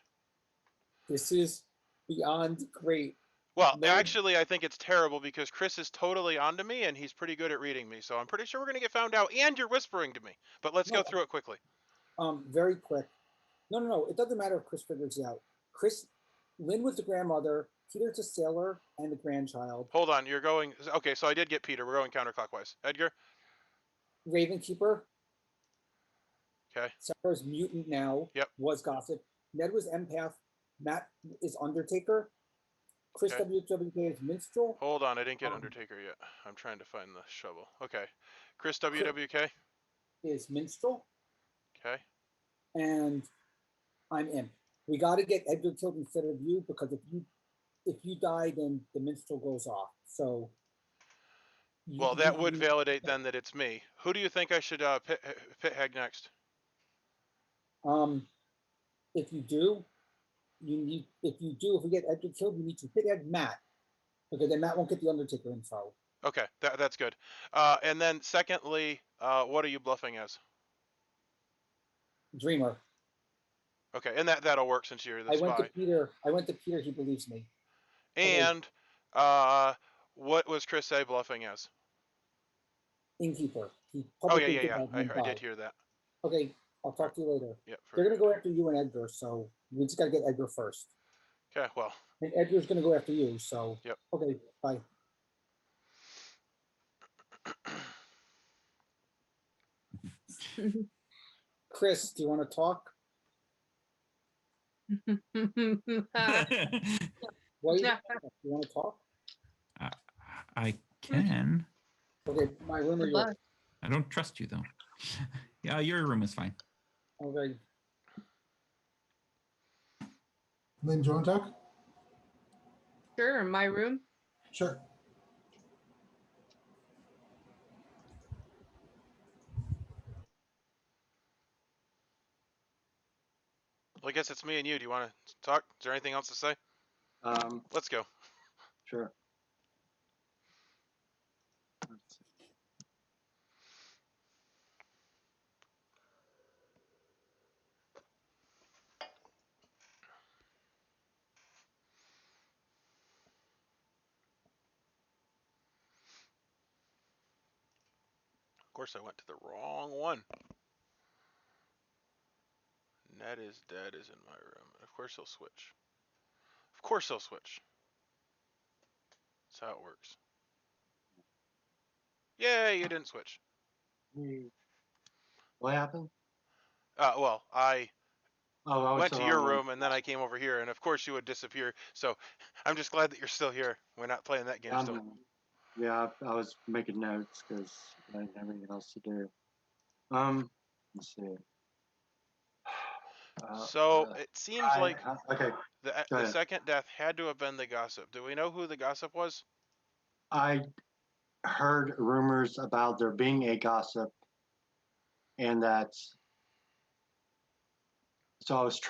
This is beyond great. Well, No- actually, I think it's terrible because Chris is totally onto me, and he's pretty good at reading me, so I'm pretty sure we're going to get found out, and you're whispering to me. But let's go No. through it quickly. Very quick. No. It doesn't matter if Chris figures it out. Lynn was the grandmother, Peter's a sailor, and the grandchild. Hold on, you're going... Okay, so I did get Peter. We're going counterclockwise. Edgar? Ravenkeeper, Okay. Sarah's mutant now. Yep. Was gossip. Ned was empath. Matt is Undertaker. Chris Okay. WWK is minstrel. Hold on, I didn't get Um, Undertaker yet. I'm trying to find the shovel. Okay. Chris WWK? Is minstrel, Okay. and I'm imp. We got to get Edgar killed instead of you because if you die, then the minstrel goes off. So. Well, that would validate then that it's me. Who do you think I should pit hag next? If you do, if we get Edgar killed, you need to hit Ed Matt because then Matt won't get the Undertaker info. Okay, that's good. And then secondly, what are you bluffing as? Dreamer. Okay, and that'll work since you're the I spy. went to Peter. He believes me. And What was Chris A bluffing as? Innkeeper. He Oh yeah, publicly yeah, did yeah. that in I did five. hear that. Okay, I'll talk to you later. Yeah. They're gonna go after you and Edgar, so we just gotta get Edgar first. Okay. Well. And Edgar's gonna go after you, so. Yep. Okay, bye. Chris, do you want to talk? What do you want to talk? I can. Okay, my room or yours? I don't trust you though. Yeah, your room is fine. Okay. Lynn, do you want to talk? Sure, my room. Sure. Well, I guess it's me and you. Do you want to talk? Is there anything else to say? Let's go. Sure. Of course, I went to the wrong one. Ned is dead is in my room. Of course he'll switch. Of course he'll switch. That's how it works. Yay, you didn't switch. What happened? Well, I went to to your room and then I came over here, and of course you would disappear. So I'm just glad that you're still here. We're not playing that game still. Yeah, I was making notes because I didn't have anything else to do. Let's see. So it seems like okay. the second death had to have been the gossip. Do we know who the gossip was? I heard rumors about there being a gossip, and that. So I was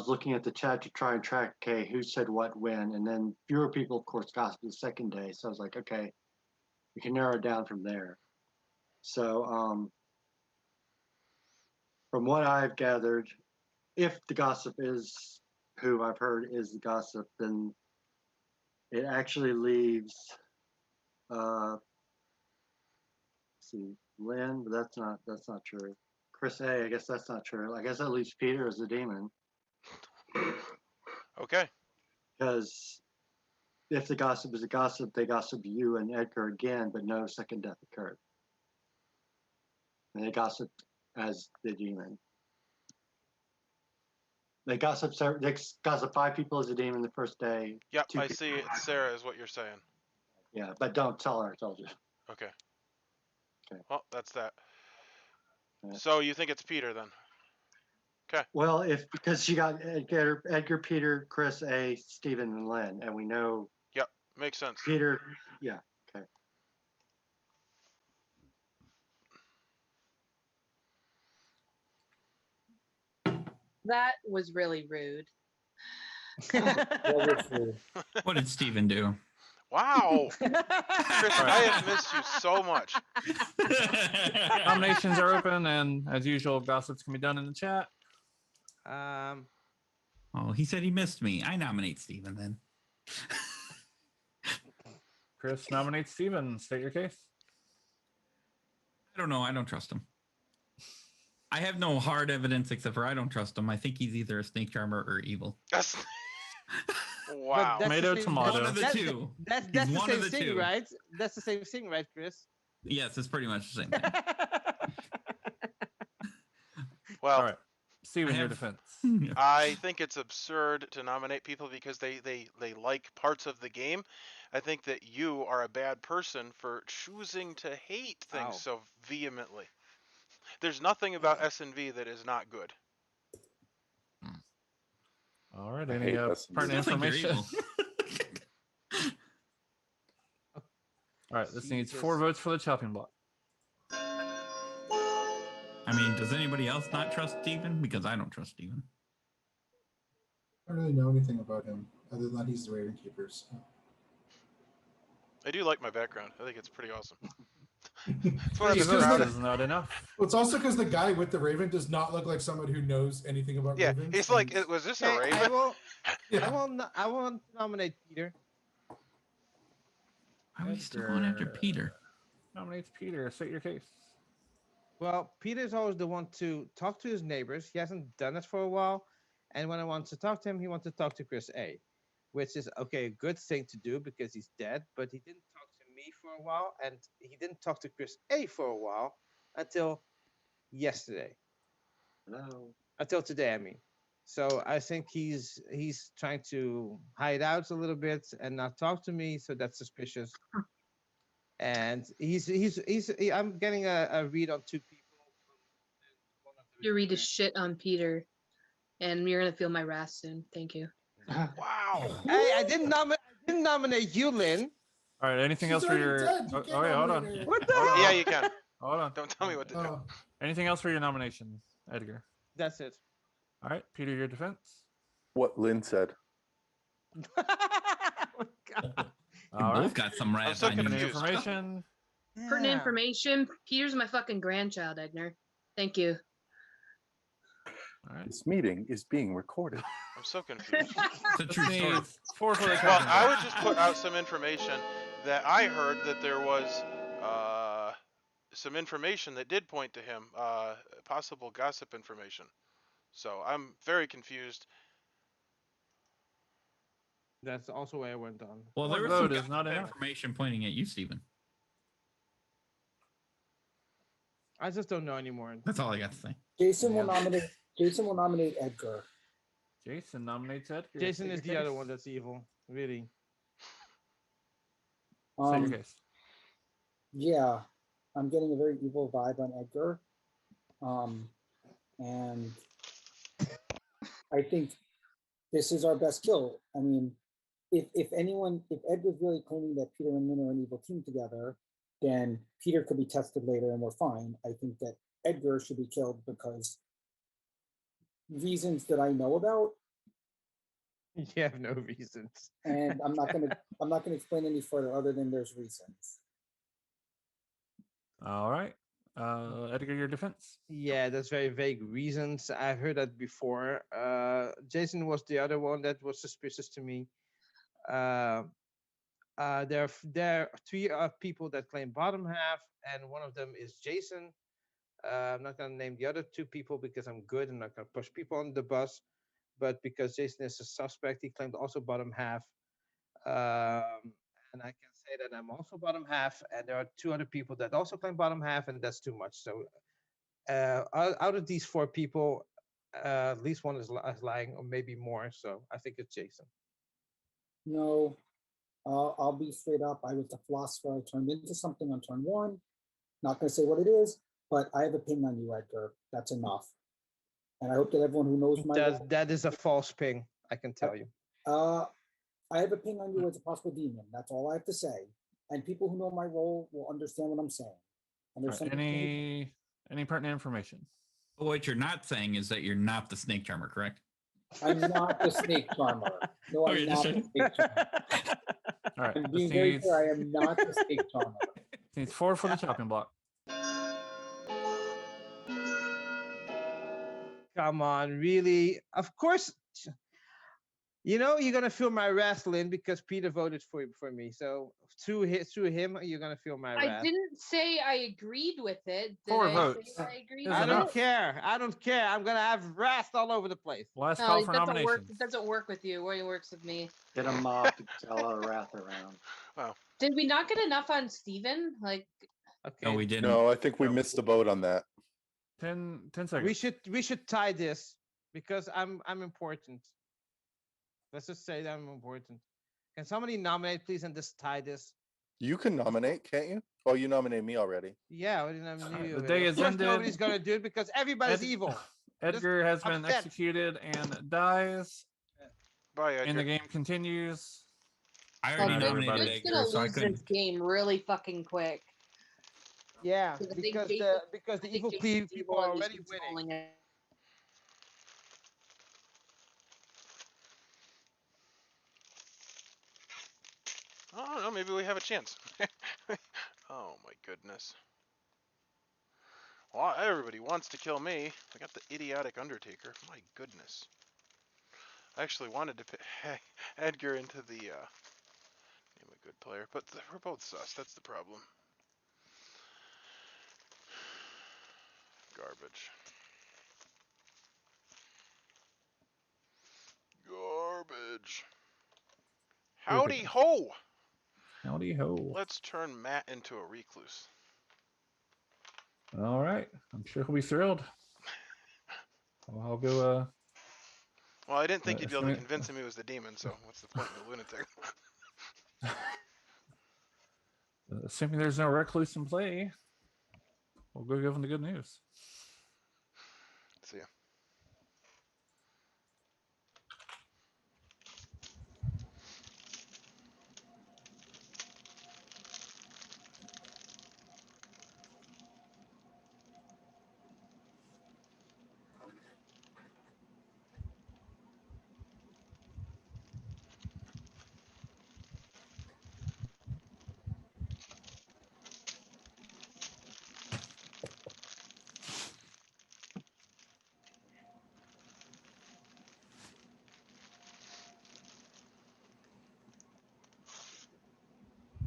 looking at the chat to try and track, okay, who said what when, and then fewer people, of course, gossiped the second day. So I was like, okay, we can narrow it down from there. So from what I've gathered, if the gossip is who I've heard is the gossip, then it actually leaves, let's see, Lynn, but that's not true. Chris A, I guess that's not true. I guess that leaves Peter as the demon. Okay. Because if the gossip is a gossip, they gossip you and Edgar again, but no second death occurred. And they gossiped as the demon. They gossip 5 people as a demon the first day. Yep, I see. It's Sarah is what you're saying. Yeah, but don't tell her I told you. Okay. Okay. Well, that's that. Yeah. So you think it's Peter then? Okay. Well, because she got Edgar, Peter, Chris A, Stephen, and Lynn, and we know. Yep, makes sense. Peter, yeah, okay. That was really rude. What did Steven do? Wow. Chris, I have missed you so much. Nominations are open, and as usual, gossips can be done in the chat. Oh, he said he missed me. I nominate Steven then. Chris nominates Steven. State your case. I don't know. I don't trust him. I have no hard evidence except for I don't trust him. I think he's either a snake charmer or evil. Wow. Tomato, tomato. One of the two. That's He's the one same of the thing, two. right? That's the same thing, right, Chris? Yes, it's pretty much the same thing. Well, all right. Steven, your defense. I think it's absurd to nominate people because they like parts of the game. I think that you are a bad person for choosing to hate things so vehemently. There's nothing about S&V that is not good. All right. Any pertinent information? All right. This needs 4 votes for the chopping block. I mean, does anybody else not trust Steven? Because I don't trust Steven. I don't really know anything about him other than he's the Raven Keeper. So. I do like my background. I think it's pretty awesome. That's what I'm proud of. Is not enough. Well, it's also because the guy with the Raven does not look like someone who knows anything about ravens. Yeah, he's like, was this a Raven? I won't nominate Peter. Why are we still going after Edgar Peter? Nominates Peter. State your case. Well, Peter's always the one to talk to his neighbors. He hasn't done it for a while. And when I want to talk to him, he wants to talk to Chris A, which is, okay, a good thing to do because he's dead. But he didn't talk to me for a while. And he didn't talk to Chris A for a while until yesterday. No. Until today, I mean. So I think he's trying to hide out a little bit and not talk to me. So that's suspicious. And I'm getting a read on two people. You read a shit on Peter, and you're gonna feel my wrath soon. Thank you. Wow. Hey, I didn't nominate you, Lynn. All right. Anything She's else for already your? dead. You Oh, can't wait, hold on. nominate her. What the Hold hell? on. Yeah, you can. Hold on. Don't tell me what to do. Oh, Anything else for your nomination, Edgar? That's it. All right, Peter, your defense. What Lynn said. Oh my God. You All both right. got some rats so on you. Pertinent confused. information. Pertinent Yeah. information. Peter's my fucking grandchild, Edgar. Thank you. All right. This meeting is being recorded. I'm so confused. It's a true This story. needs 4 for the Well, chopping I block. would just put out some information that I heard that there was some information that did point to him, possible gossip information. So I'm very confused. That's also where I went on. Well, One there was some vote is not enough. information pointing at you, Stephen. I just don't know anymore. That's all I got to say. Jason will Yeah. nominate. Jason will nominate Edgar. Jason nominates Edgar. Jason State is your the other case. one that's evil. Really. State your case. Yeah, I'm getting a very evil vibe on Edgar. And I think this is our best kill. I mean, if Edgar's really claiming that Peter and Lynn are an evil team together, then Peter could be tested later and we're fine. I think that Edgar should be killed because reasons that I know about, You have no reasons. and I'm not gonna explain any further other than there's reasons. All right. Edgar, your defense. Yeah, that's very vague reasons. I've heard that before. Jason was the other one that was suspicious to me. There are 3 people that claim bottom half, and one of them is Jason. I'm not going to name the other 2 people because I'm good. I'm not going to push people on the bus. But because Jason is a suspect, he claimed also bottom half. And I can say that I'm also bottom half, and there are 2 other people that also claim bottom half, and that's too much. So out of these 4 people, at least one is lying, or maybe more. So I think it's Jason. No, I'll be straight up. I was the philosopher. I turned into something on turn 1. Not going to say what it is, but I have a ping on you, Edgar. That's enough. And I hope that everyone who knows my That is a false ping, I can tell you. I have a ping on you as a possible demon. That's all I have to say. And people who know my role will understand what I'm saying. And there's All right, any pertinent information? But what you're not saying is that you're not the snake charmer, correct? I'm not the snake charmer. No, I'm Okay, not just the snake charmer. All right. I'm This being very needs, clear. I am not the snake charmer. needs 4 for the chopping block. Come on, really? Of course. You know, you're gonna feel my wrath, Lynn, because Peter voted for me. So through him, you're gonna feel my I wrath. didn't say I agreed with it. Did 4 I votes. say I agreed Is with I don't enough. care. I don't care. I'm gonna have wrath all over the place. Last No, call it for doesn't work. nominations. It doesn't work with you. It works with me. Get a mop to get all our wrath around. Wow. Did we not get enough on Steven? Like, Okay. No, we didn't. No, I think we missed the boat on that. 10 seconds. We should tie this because I'm important. Let's just say that I'm important. Can somebody nominate, please, and just tie this? You can nominate, can't you? Oh, you nominated me already. Yeah, we didn't have Alright, you the already. day Of is course ended. nobody's gonna do it because everybody's Ed- evil. Edgar has been upset. executed and dies, Bye, and the Edgar. game continues. I oh, already Not Luke's nominated everybody. Edgar, gonna so I lose this couldn't. game really fucking quick. Yeah, I think because Jason- the I think evil Jason's people evil are and he's already winning. controlling it. I don't know. Maybe we have a chance. Oh my goodness. Well, everybody wants to kill me. I got the idiotic Undertaker. My goodness. I actually wanted to put Edgar into the good player, but we're both sus. That's the problem. Garbage. Garbage. Howdy ho! Howdy ho. Let's turn Matt into a recluse. All right. I'm sure he'll be thrilled. Well, I'll go. Well, I didn't think you'd be able to assuming- convince him he was the demon, so what's the point in the lunatic? Assuming there's no recluse in play, we'll go give him the good news. See ya.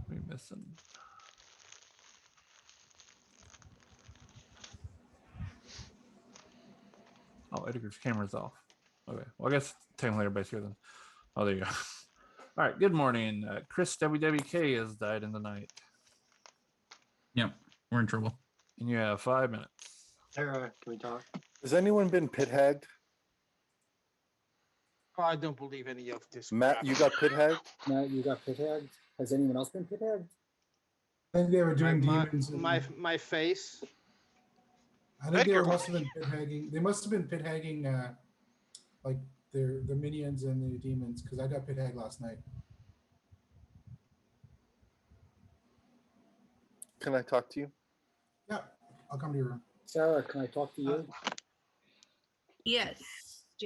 We missing. Oh, Edgar's camera's off. Okay. Well, I guess technically everybody's here then. Oh, there you go. All right. Good morning. Chris WWK has died in the night. Yep, we're in trouble. And you have 5 minutes. Sarah, can we talk? Has anyone been pit hagged? Oh, I don't believe any of this. Matt, crap. you got pit hagged? Now you got pit tagged. Has anyone else been pit tagged? I think they were doing my, demons. my face. I think they Edgar. must have been pit hagging. They must have been pit hagging, like the minions and the demons, because I got pit hagged last night. Can I talk to you? Yeah, I'll come to your room. Sarah, can I talk to you? Yes.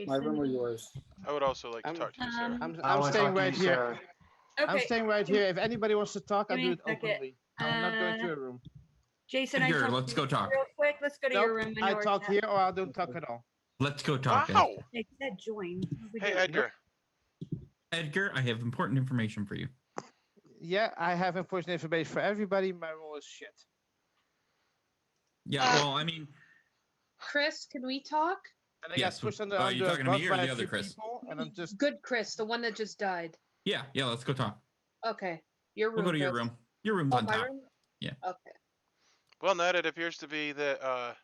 My room or Jason. yours? I would also like to I'm- talk to you, Sarah. I I'm wanna staying talk to right you, here. Sarah. I'm Okay. staying right here. If anybody wants to talk, I'll Give do me it a second. openly. I'm not going to a room. Jason, I Edgar, talked let's to go you talk. real quick. Let's go to your Nope, room. I know talk where here or I don't talk at all. Let's go talk. Wow! They said join. What are we Hey, doing? Edgar. Edgar, I have important information for you. Yeah, I have important information for everybody. My role is shit. Yeah, well, I mean, Chris, can we talk? And I Yes, got pushed under, are you under a talking to bus me or by the a other few Chris? people, and I'm just Good Chris, the one that just died. yeah, let's go talk. Okay. Your room. We'll go to your Chris. room. Your room's Oh, on my top. room? Yeah. Okay. Well, Ned, it appears to be that,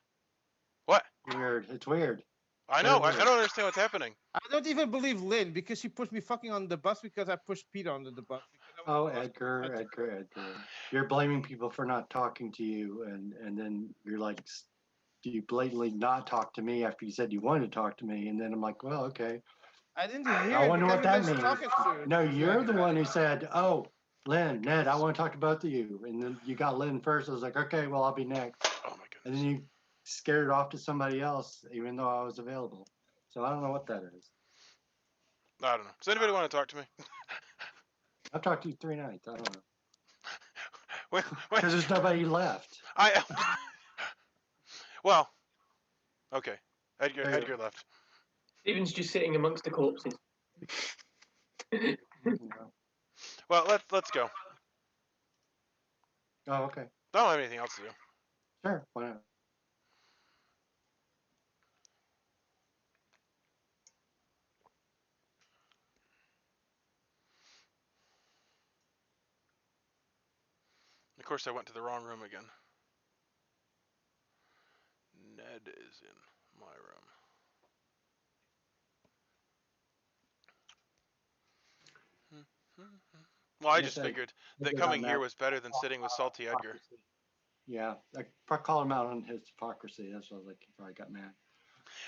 what? Weird. It's weird. I know, I Very don't understand what's happening. I don't even believe Lynn because she pushed me fucking on the bus because I pushed Peter under the bus. because I Oh, was the last Edgar, person. Edgar. You're blaming people for not talking to you, and then you're like, you blatantly not talk to me after you said you wanted to talk to me, and then I'm like, well, okay. I didn't hear I it wonder because what that everybody's means. talking to No, you're the everybody. one who said, oh, Lynn, Ned, I want to talk to both of you. And then you got Lynn first. I was like, okay, well, I'll be next. Oh my And goodness. then you scared it off to somebody else, even though I was available. So I don't know what that is. I don't know. Does anybody want to talk to me? I've talked to you 3 nights. I don't know. Wait, Because there's nobody left. Well, okay. Fair enough. Edgar left. Steven's just sitting amongst the corpses. Well, let's go. Oh, okay. I don't have anything else to do. Sure. Why not? Of course, I went to the wrong room again. Ned is in my room. Well, I Yes, just I- figured I that did coming not here know. was better than sitting with Salty Edgar. Hypocrisy. Yeah, I call him out on his hypocrisy. That's what I was like. He probably got mad.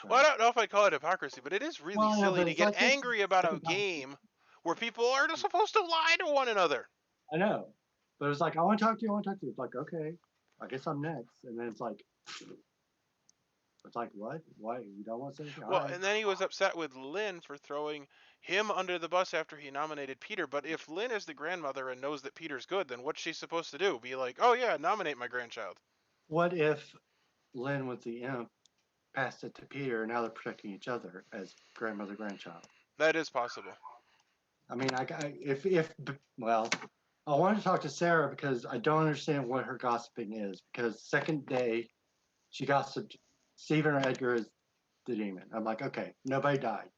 Well, I don't know if I'd call it hypocrisy, but it is really Well, yeah, silly but to it's get like this angry about a second time. game where people are just supposed to lie to one another. I know, but it was like, I want to talk to you. I want to talk to you. It's like, okay, I guess I'm next. And then it's like, what? Why you don't want to say anything? All Well, right. and then he was upset with Lynn for throwing him under the bus after he nominated Peter. But if Lynn is the grandmother and knows that Peter's good, then what's she supposed to do? Be like, oh yeah, nominate my grandchild. What if Lynn was the imp, passed it to Peter, and now they're protecting each other as grandmother grandchild? That is possible. I mean, well, I wanted to talk to Sarah because I don't understand what her gossiping is. Because second day, she gossiped Stephen or Edgar is the demon. I'm like, okay, nobody died.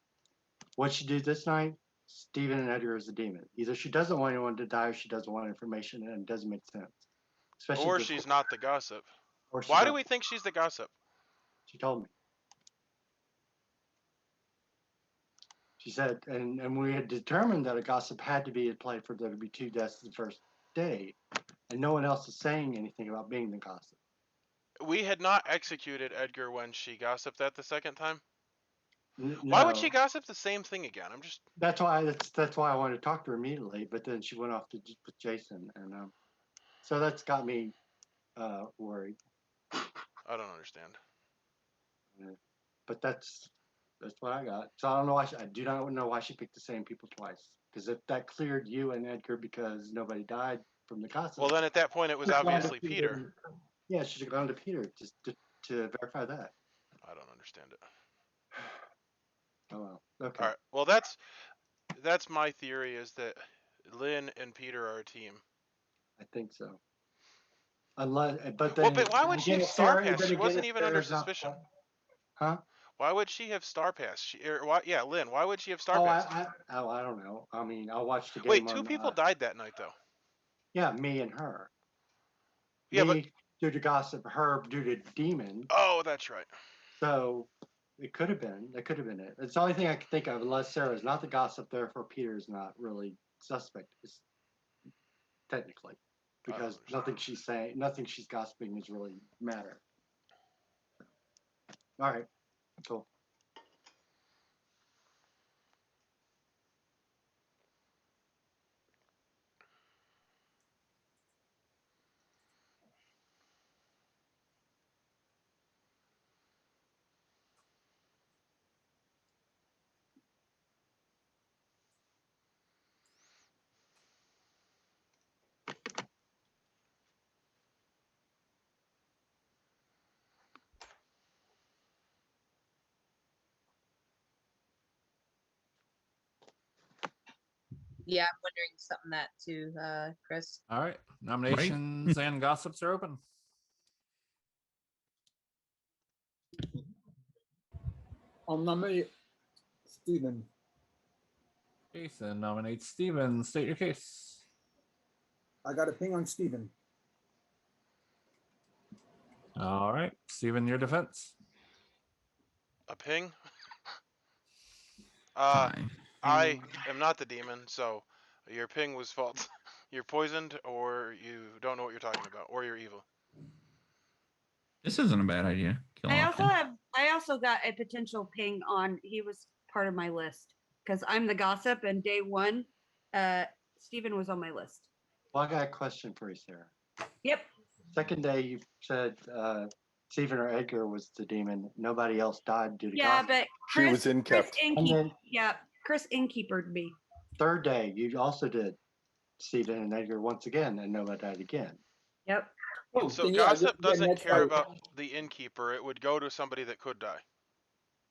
What she did this night, Stephen and Edgar is the demon. Either she doesn't want anyone to die or she doesn't want information and it doesn't make sense. Especially Or this- she's not the gossip. or she Why do don't- we think she's the gossip? She told me. She said, and we had determined that a gossip had to be in play for there to be 2 deaths the first day, and no one else is saying anything about being the gossip. We had not executed Edgar when she gossiped that the second time. No. Why would she gossip the same thing again? I'm just. That's why I wanted to talk to her immediately, but then she went off to with Jason, and so that's got me worried. I don't understand. But that's what I got. So I don't know why I do not know why she picked the same people twice. Because if that cleared you and Edgar because nobody died from the gossip. Well, then at that point it was obviously Peter. Yeah, she should have gone to Peter just to verify that. I don't understand it. Oh well. Okay. All right. Well, that's my theory is that Lynn and Peter are a team. I think so. Unless, but then. Well, but why would she have Star Pass? She wasn't even under suspicion. Huh? Why would she have Star Pass? Yeah, Lynn. Why would she have Star Oh, Pass? I don't know. I mean, I'll watch the game. Wait, 2 people died that night though. Yeah, me and her. Yeah, me due to gossip, her due to demon. Oh, that's right. So it could have been. That could have been it. It's the only thing I can think of, unless Sarah is not the gossip, therefore Peter is not really suspect. Technically, because nothing she's saying, nothing she's gossiping is really matter. All right, cool. Yeah, I'm wondering something that too, Chris. All right. Nominations and gossips are open. I'll nominate Stephen. Jason nominates Stephen. State your case. I got a ping on Stephen. All right. Stephen, your defense. A ping? Five. I am not the demon, so your ping was false. You're poisoned, or you don't know what you're talking about, or you're evil. This isn't a bad idea. Kill I option. also got a potential ping on. He was part of my list because I'm the gossip, and day 1, Stephen was on my list. Well, I got a question for you, Sarah. Yep. Second day, you said Stephen or Edgar was the demon. Nobody else died due to Yeah, gossip. but She was Chris Innkept. Chris Innkeepered me. Third day, you also did Stephen and Edgar once again, and nobody died again. Yep. So then, yeah, gossip yeah, doesn't Ned's care right. about the innkeeper. It would go to somebody that could die.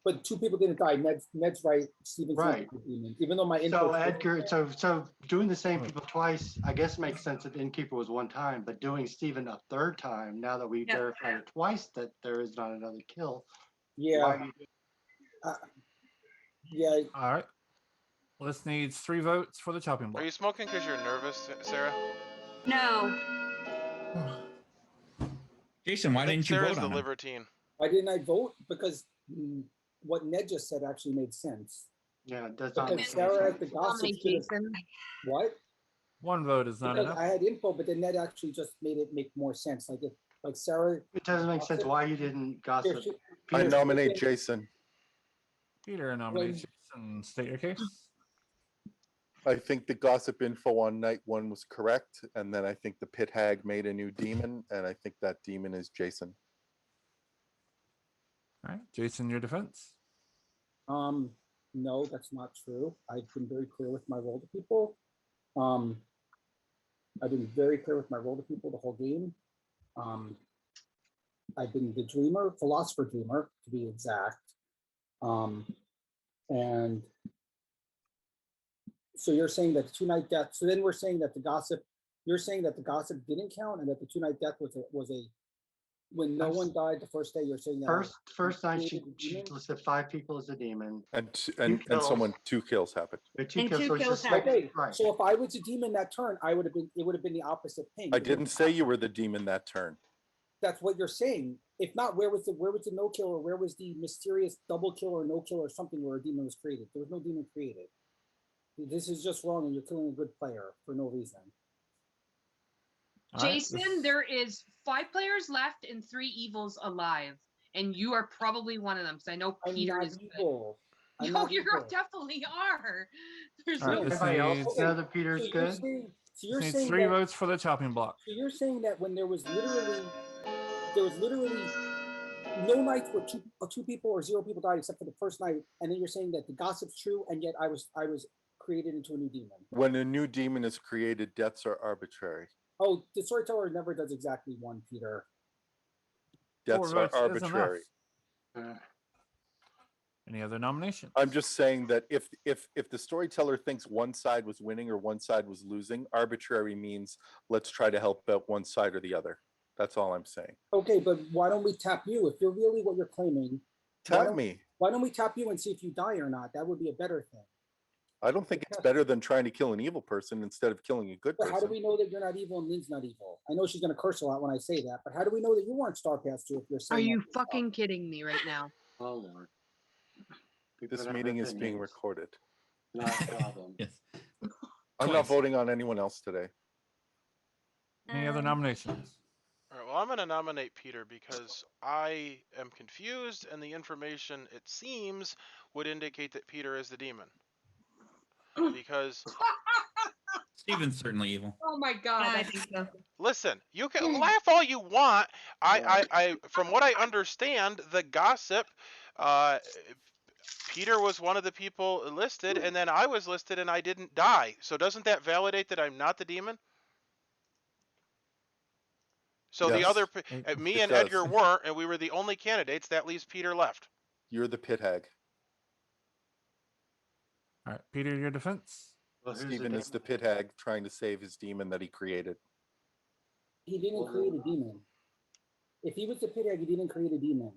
But 2 people didn't die. Ned's right. Stephen's Right. not the demon. Even though my So info. Edgar, so doing the same people twice, I guess makes sense if Innkeeper was one time, but doing Stephen a third time, now that we Yep. verified it twice that there is not another kill. Yeah. why do you- Yeah. All right. List needs 3 votes for the chopping Are block. you smoking because you're nervous, Sarah? No. Jason, why I think didn't you Sarah's vote the on him? libertine. Why didn't I vote? Because what Ned just said actually made sense. Yeah, it does not make Because any Sarah sense. at the gossip Nominate should have- Jason. What? 1 vote is not Because enough. I had info, but then Ned actually just made it make more sense. Like Sarah. It doesn't make sense why you didn't gossip. Here, I Peter, nominate Jason- Jason. Peter nominates Jason. State your case. I think the gossip info on night 1 was correct, and then I think the pit hag made a new demon, and I think that demon is Jason. All right. Jason, your defense. No, that's not true. I've been very clear with my role to people. I've been very clear with my role to people the whole game. I've been the dreamer, philosopher dreamer, to be exact. And so you're saying that 2 night death. So then we're saying that the gossip You're saying that the gossip didn't count and that the 2-night death was a when no one died the first day. You're saying that First night she created a demon? listed 5 people as a demon. And kills. 2 kills happened. There were 2 And kills. 2 So it's kills just happened. Okay, right. so if I was a demon that turn, it would have been the opposite thing. I didn't say you were the demon that turn. That's what you're saying. If not, where was the no kill, or where was the mysterious double kill or no kill or something where a demon was created? There was no demon created. This is just wrong, and you're killing a good player for no reason. All right, Jason, there is 5 players left and 3 evils alive, and you are probably one of them. Because I know I'm Peter not is. evil. I'm No, not you evil. definitely are. There's All right, no. this Everybody else needs- know that Peter's So good? you're needs saying 3 that, votes for the chopping block. so you're saying that when there was literally no nights where two people or 0 people died except for the first night, and then you're saying that the gossip's true, and yet I was created into a new demon. When a new demon is created, deaths are arbitrary. Oh, the storyteller never does exactly 1, Peter. 4 Deaths are votes is arbitrary. enough. Any other nominations? I'm just saying that if the storyteller thinks one side was winning or one side was losing, arbitrary means let's try to help out one side or the other. That's all I'm saying. Okay, but why don't we tap you? If you're really what you're claiming, Tap me. why don't we tap you and see if you die or not? That would be a better thing. I don't think it's better than trying to kill an evil person instead of killing a good But how do person. we know that you're not evil and Lynn's not evil? I know she's going to curse a lot when I say that, but how do we know that you weren't Star Pass too if you're saying Are you that? fucking kidding me right now? Oh Lord. People This have meeting is being opinions. recorded. Not a problem. Yes. I'm not Twice. voting on anyone else today. Any other nominations? All right, well, I'm going to nominate Peter because I am confused, and the information, it seems, would indicate that Peter is the demon. Because, Steven's certainly evil. Oh my god. Yeah, I think so. listen, you can laugh all you want. I from what I understand, the gossip, Peter was one of the people listed, and then I was listed, and I didn't die. So doesn't that validate that I'm not the demon? So the Yes, other, me it and does. Edgar weren't, and we were the only candidates. That leaves Peter left. You're the pit hag. All right, Peter, your defense. Well, who's Stephen is the pit hag trying to save his demon that he created. He didn't create a demon. If he was the pit hag, he didn't create a demon.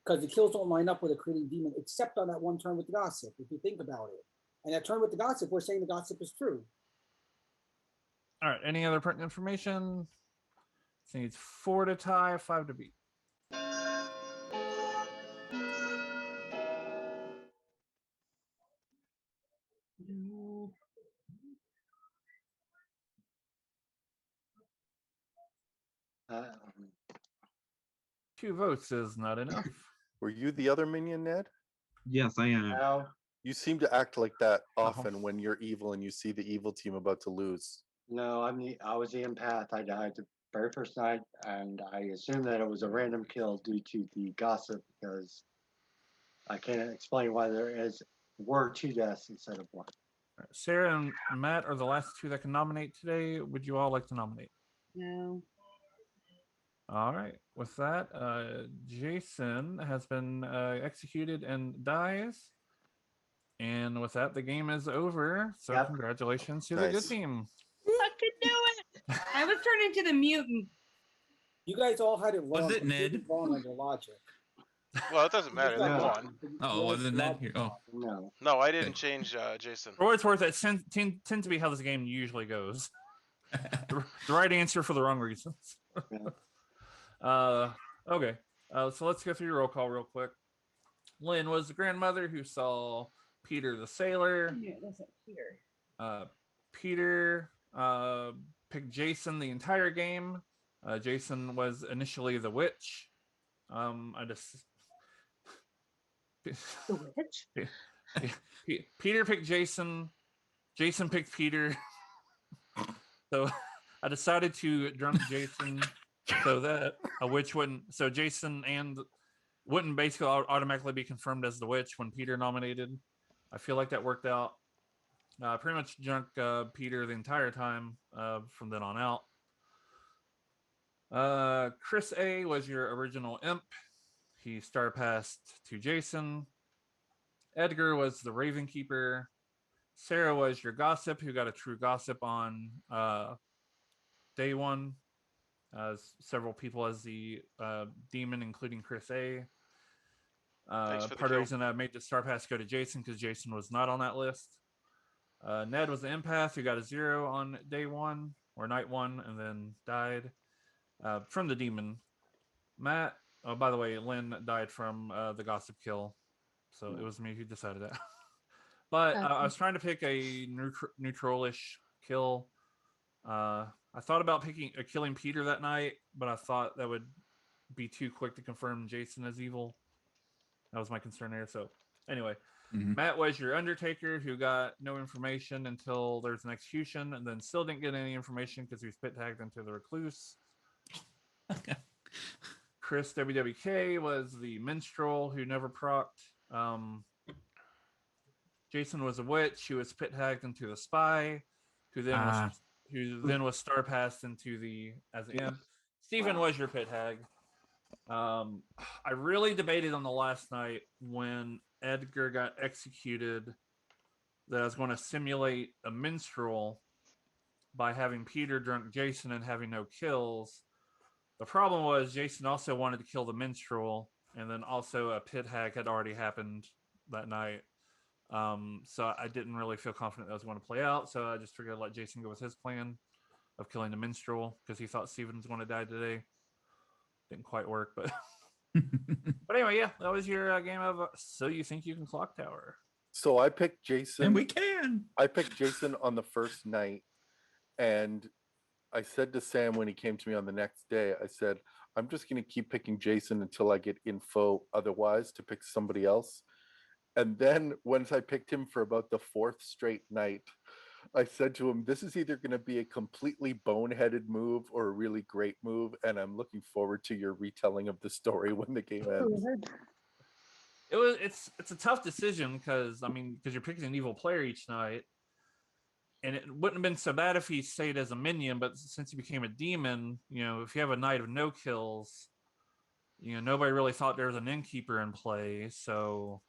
Because the kills don't line up with a creating demon, except on that one turn with the gossip, if you think about it. And that turn with the gossip, we're saying the gossip is true. All right, any other pertinent information? This needs 4 to tie, 5 to beat. Um, 2 votes is not enough. Were you the other minion, Ned? Yes, I am. no, You seem to act like that often when you're evil and you see the evil team about to lose. no, I was the empath. I died the very first night, and I assume that it was a random kill due to the gossip because I can't explain why were 2 deaths instead of 1. All right, Sarah and Matt are the last 2 that can nominate today. Would you all like to nominate? No. All right. With that, Jason has been executed and dies. And with that, the game is over. So Yep. congratulations to the good Nice. team. I could do it. I was turned into the mutant. You guys all had it wrong. Was it completely Ned? Wrong on your logic. Well, it doesn't matter. They No. won. Oh, wasn't that here? Oh, No. No, I didn't change Jason. For what it's worth, that tends to be how this game usually goes. The right answer for the wrong reasons. Yeah. Okay. So let's go through your roll call real quick. Lynn was the grandmother who saw Peter the sailor. Yeah, that's not Peter. Peter picked Jason the entire game. Jason was initially the witch. I just The witch? Peter picked Jason. Jason picked Peter. So I decided to drunk Jason so that a witch wouldn't. So Jason wouldn't basically automatically be confirmed as the witch when Peter nominated. I feel like that worked out. Pretty much drunk Peter the entire time from then on out. Chris A was your original imp. He star passed to Jason. Edgar was the Raven Keeper. Sarah was your gossip who got a true gossip on day one. Several people as the demon, including Chris A. Thanks for the Part of the kill. reason I made the star pass go to Jason because Jason was not on that list. Ned was the empath who got a 0 on day one or night one and then died from the demon. Matt, oh, by the way, Lynn died from the gossip kill. So it was me who decided that. But I was trying to pick a neutral-ish kill. I thought about killing Peter that night, but I thought that would be too quick to confirm Jason as evil. That was my concern there. So anyway, Matt was your Undertaker who got no information until there's an execution and then still didn't get any information because he was pit tagged into the recluse. Chris WWK was the minstrel who never procced. Jason was a witch who was pit tagged into the spy, who then was star passed into the as an imp. Stephen was your pit hag. I really debated on the last night when Edgar got executed that I was going to simulate a minstrel by having Peter drunk Jason and having no kills. The problem was Jason also wanted to kill the minstrel, and then also a pit hag had already happened that night. So I didn't really feel confident that was going to play out. So I just figured I'd let Jason go with his plan of killing the minstrel because he thought Steven was going to die today. Didn't quite work, but but anyway, yeah, that was your game of So You Think You Can Clocktower. So I picked Jason. And we can. I picked Jason on the first night, and I said to Sam when he came to me on the next day, I said, I'm just going to keep picking Jason until I get info otherwise to pick somebody else. And then once I picked him for about the fourth straight night, I said to him, this is either going to be a completely boneheaded move or a really great move. And I'm looking forward to your retelling of the story when the game ends. It's a tough decision because you're picking an evil player each night. And it wouldn't have been so bad if he stayed as a minion, but since he became a demon, if you have a night of no kills, nobody really thought there was an Innkeeper in play. So,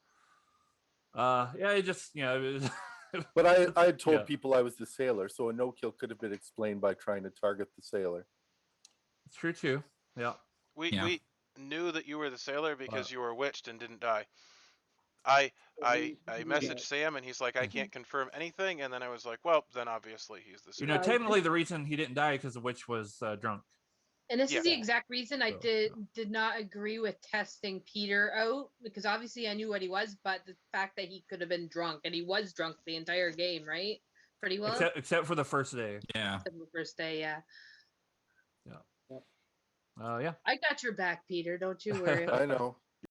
it just, it was, But I had told people I was the sailor, so a no kill could have been explained by trying to target the sailor. It's true too. Yeah. We knew that you were the sailor because you were witched and didn't die. I messaged Sam and he's like, I can't confirm anything, and then I was like, well, then obviously he's the sailor. Technically the reason he didn't die because the witch was drunk. And this is the exact reason I did not agree with testing Peter out, because obviously I knew what he was, but the fact that he could have been drunk, and he was drunk the entire game, right? Pretty well. Except for the first day. Yeah. Except for the first day, yeah. Yeah. I got your back, Peter. Don't you worry. I know.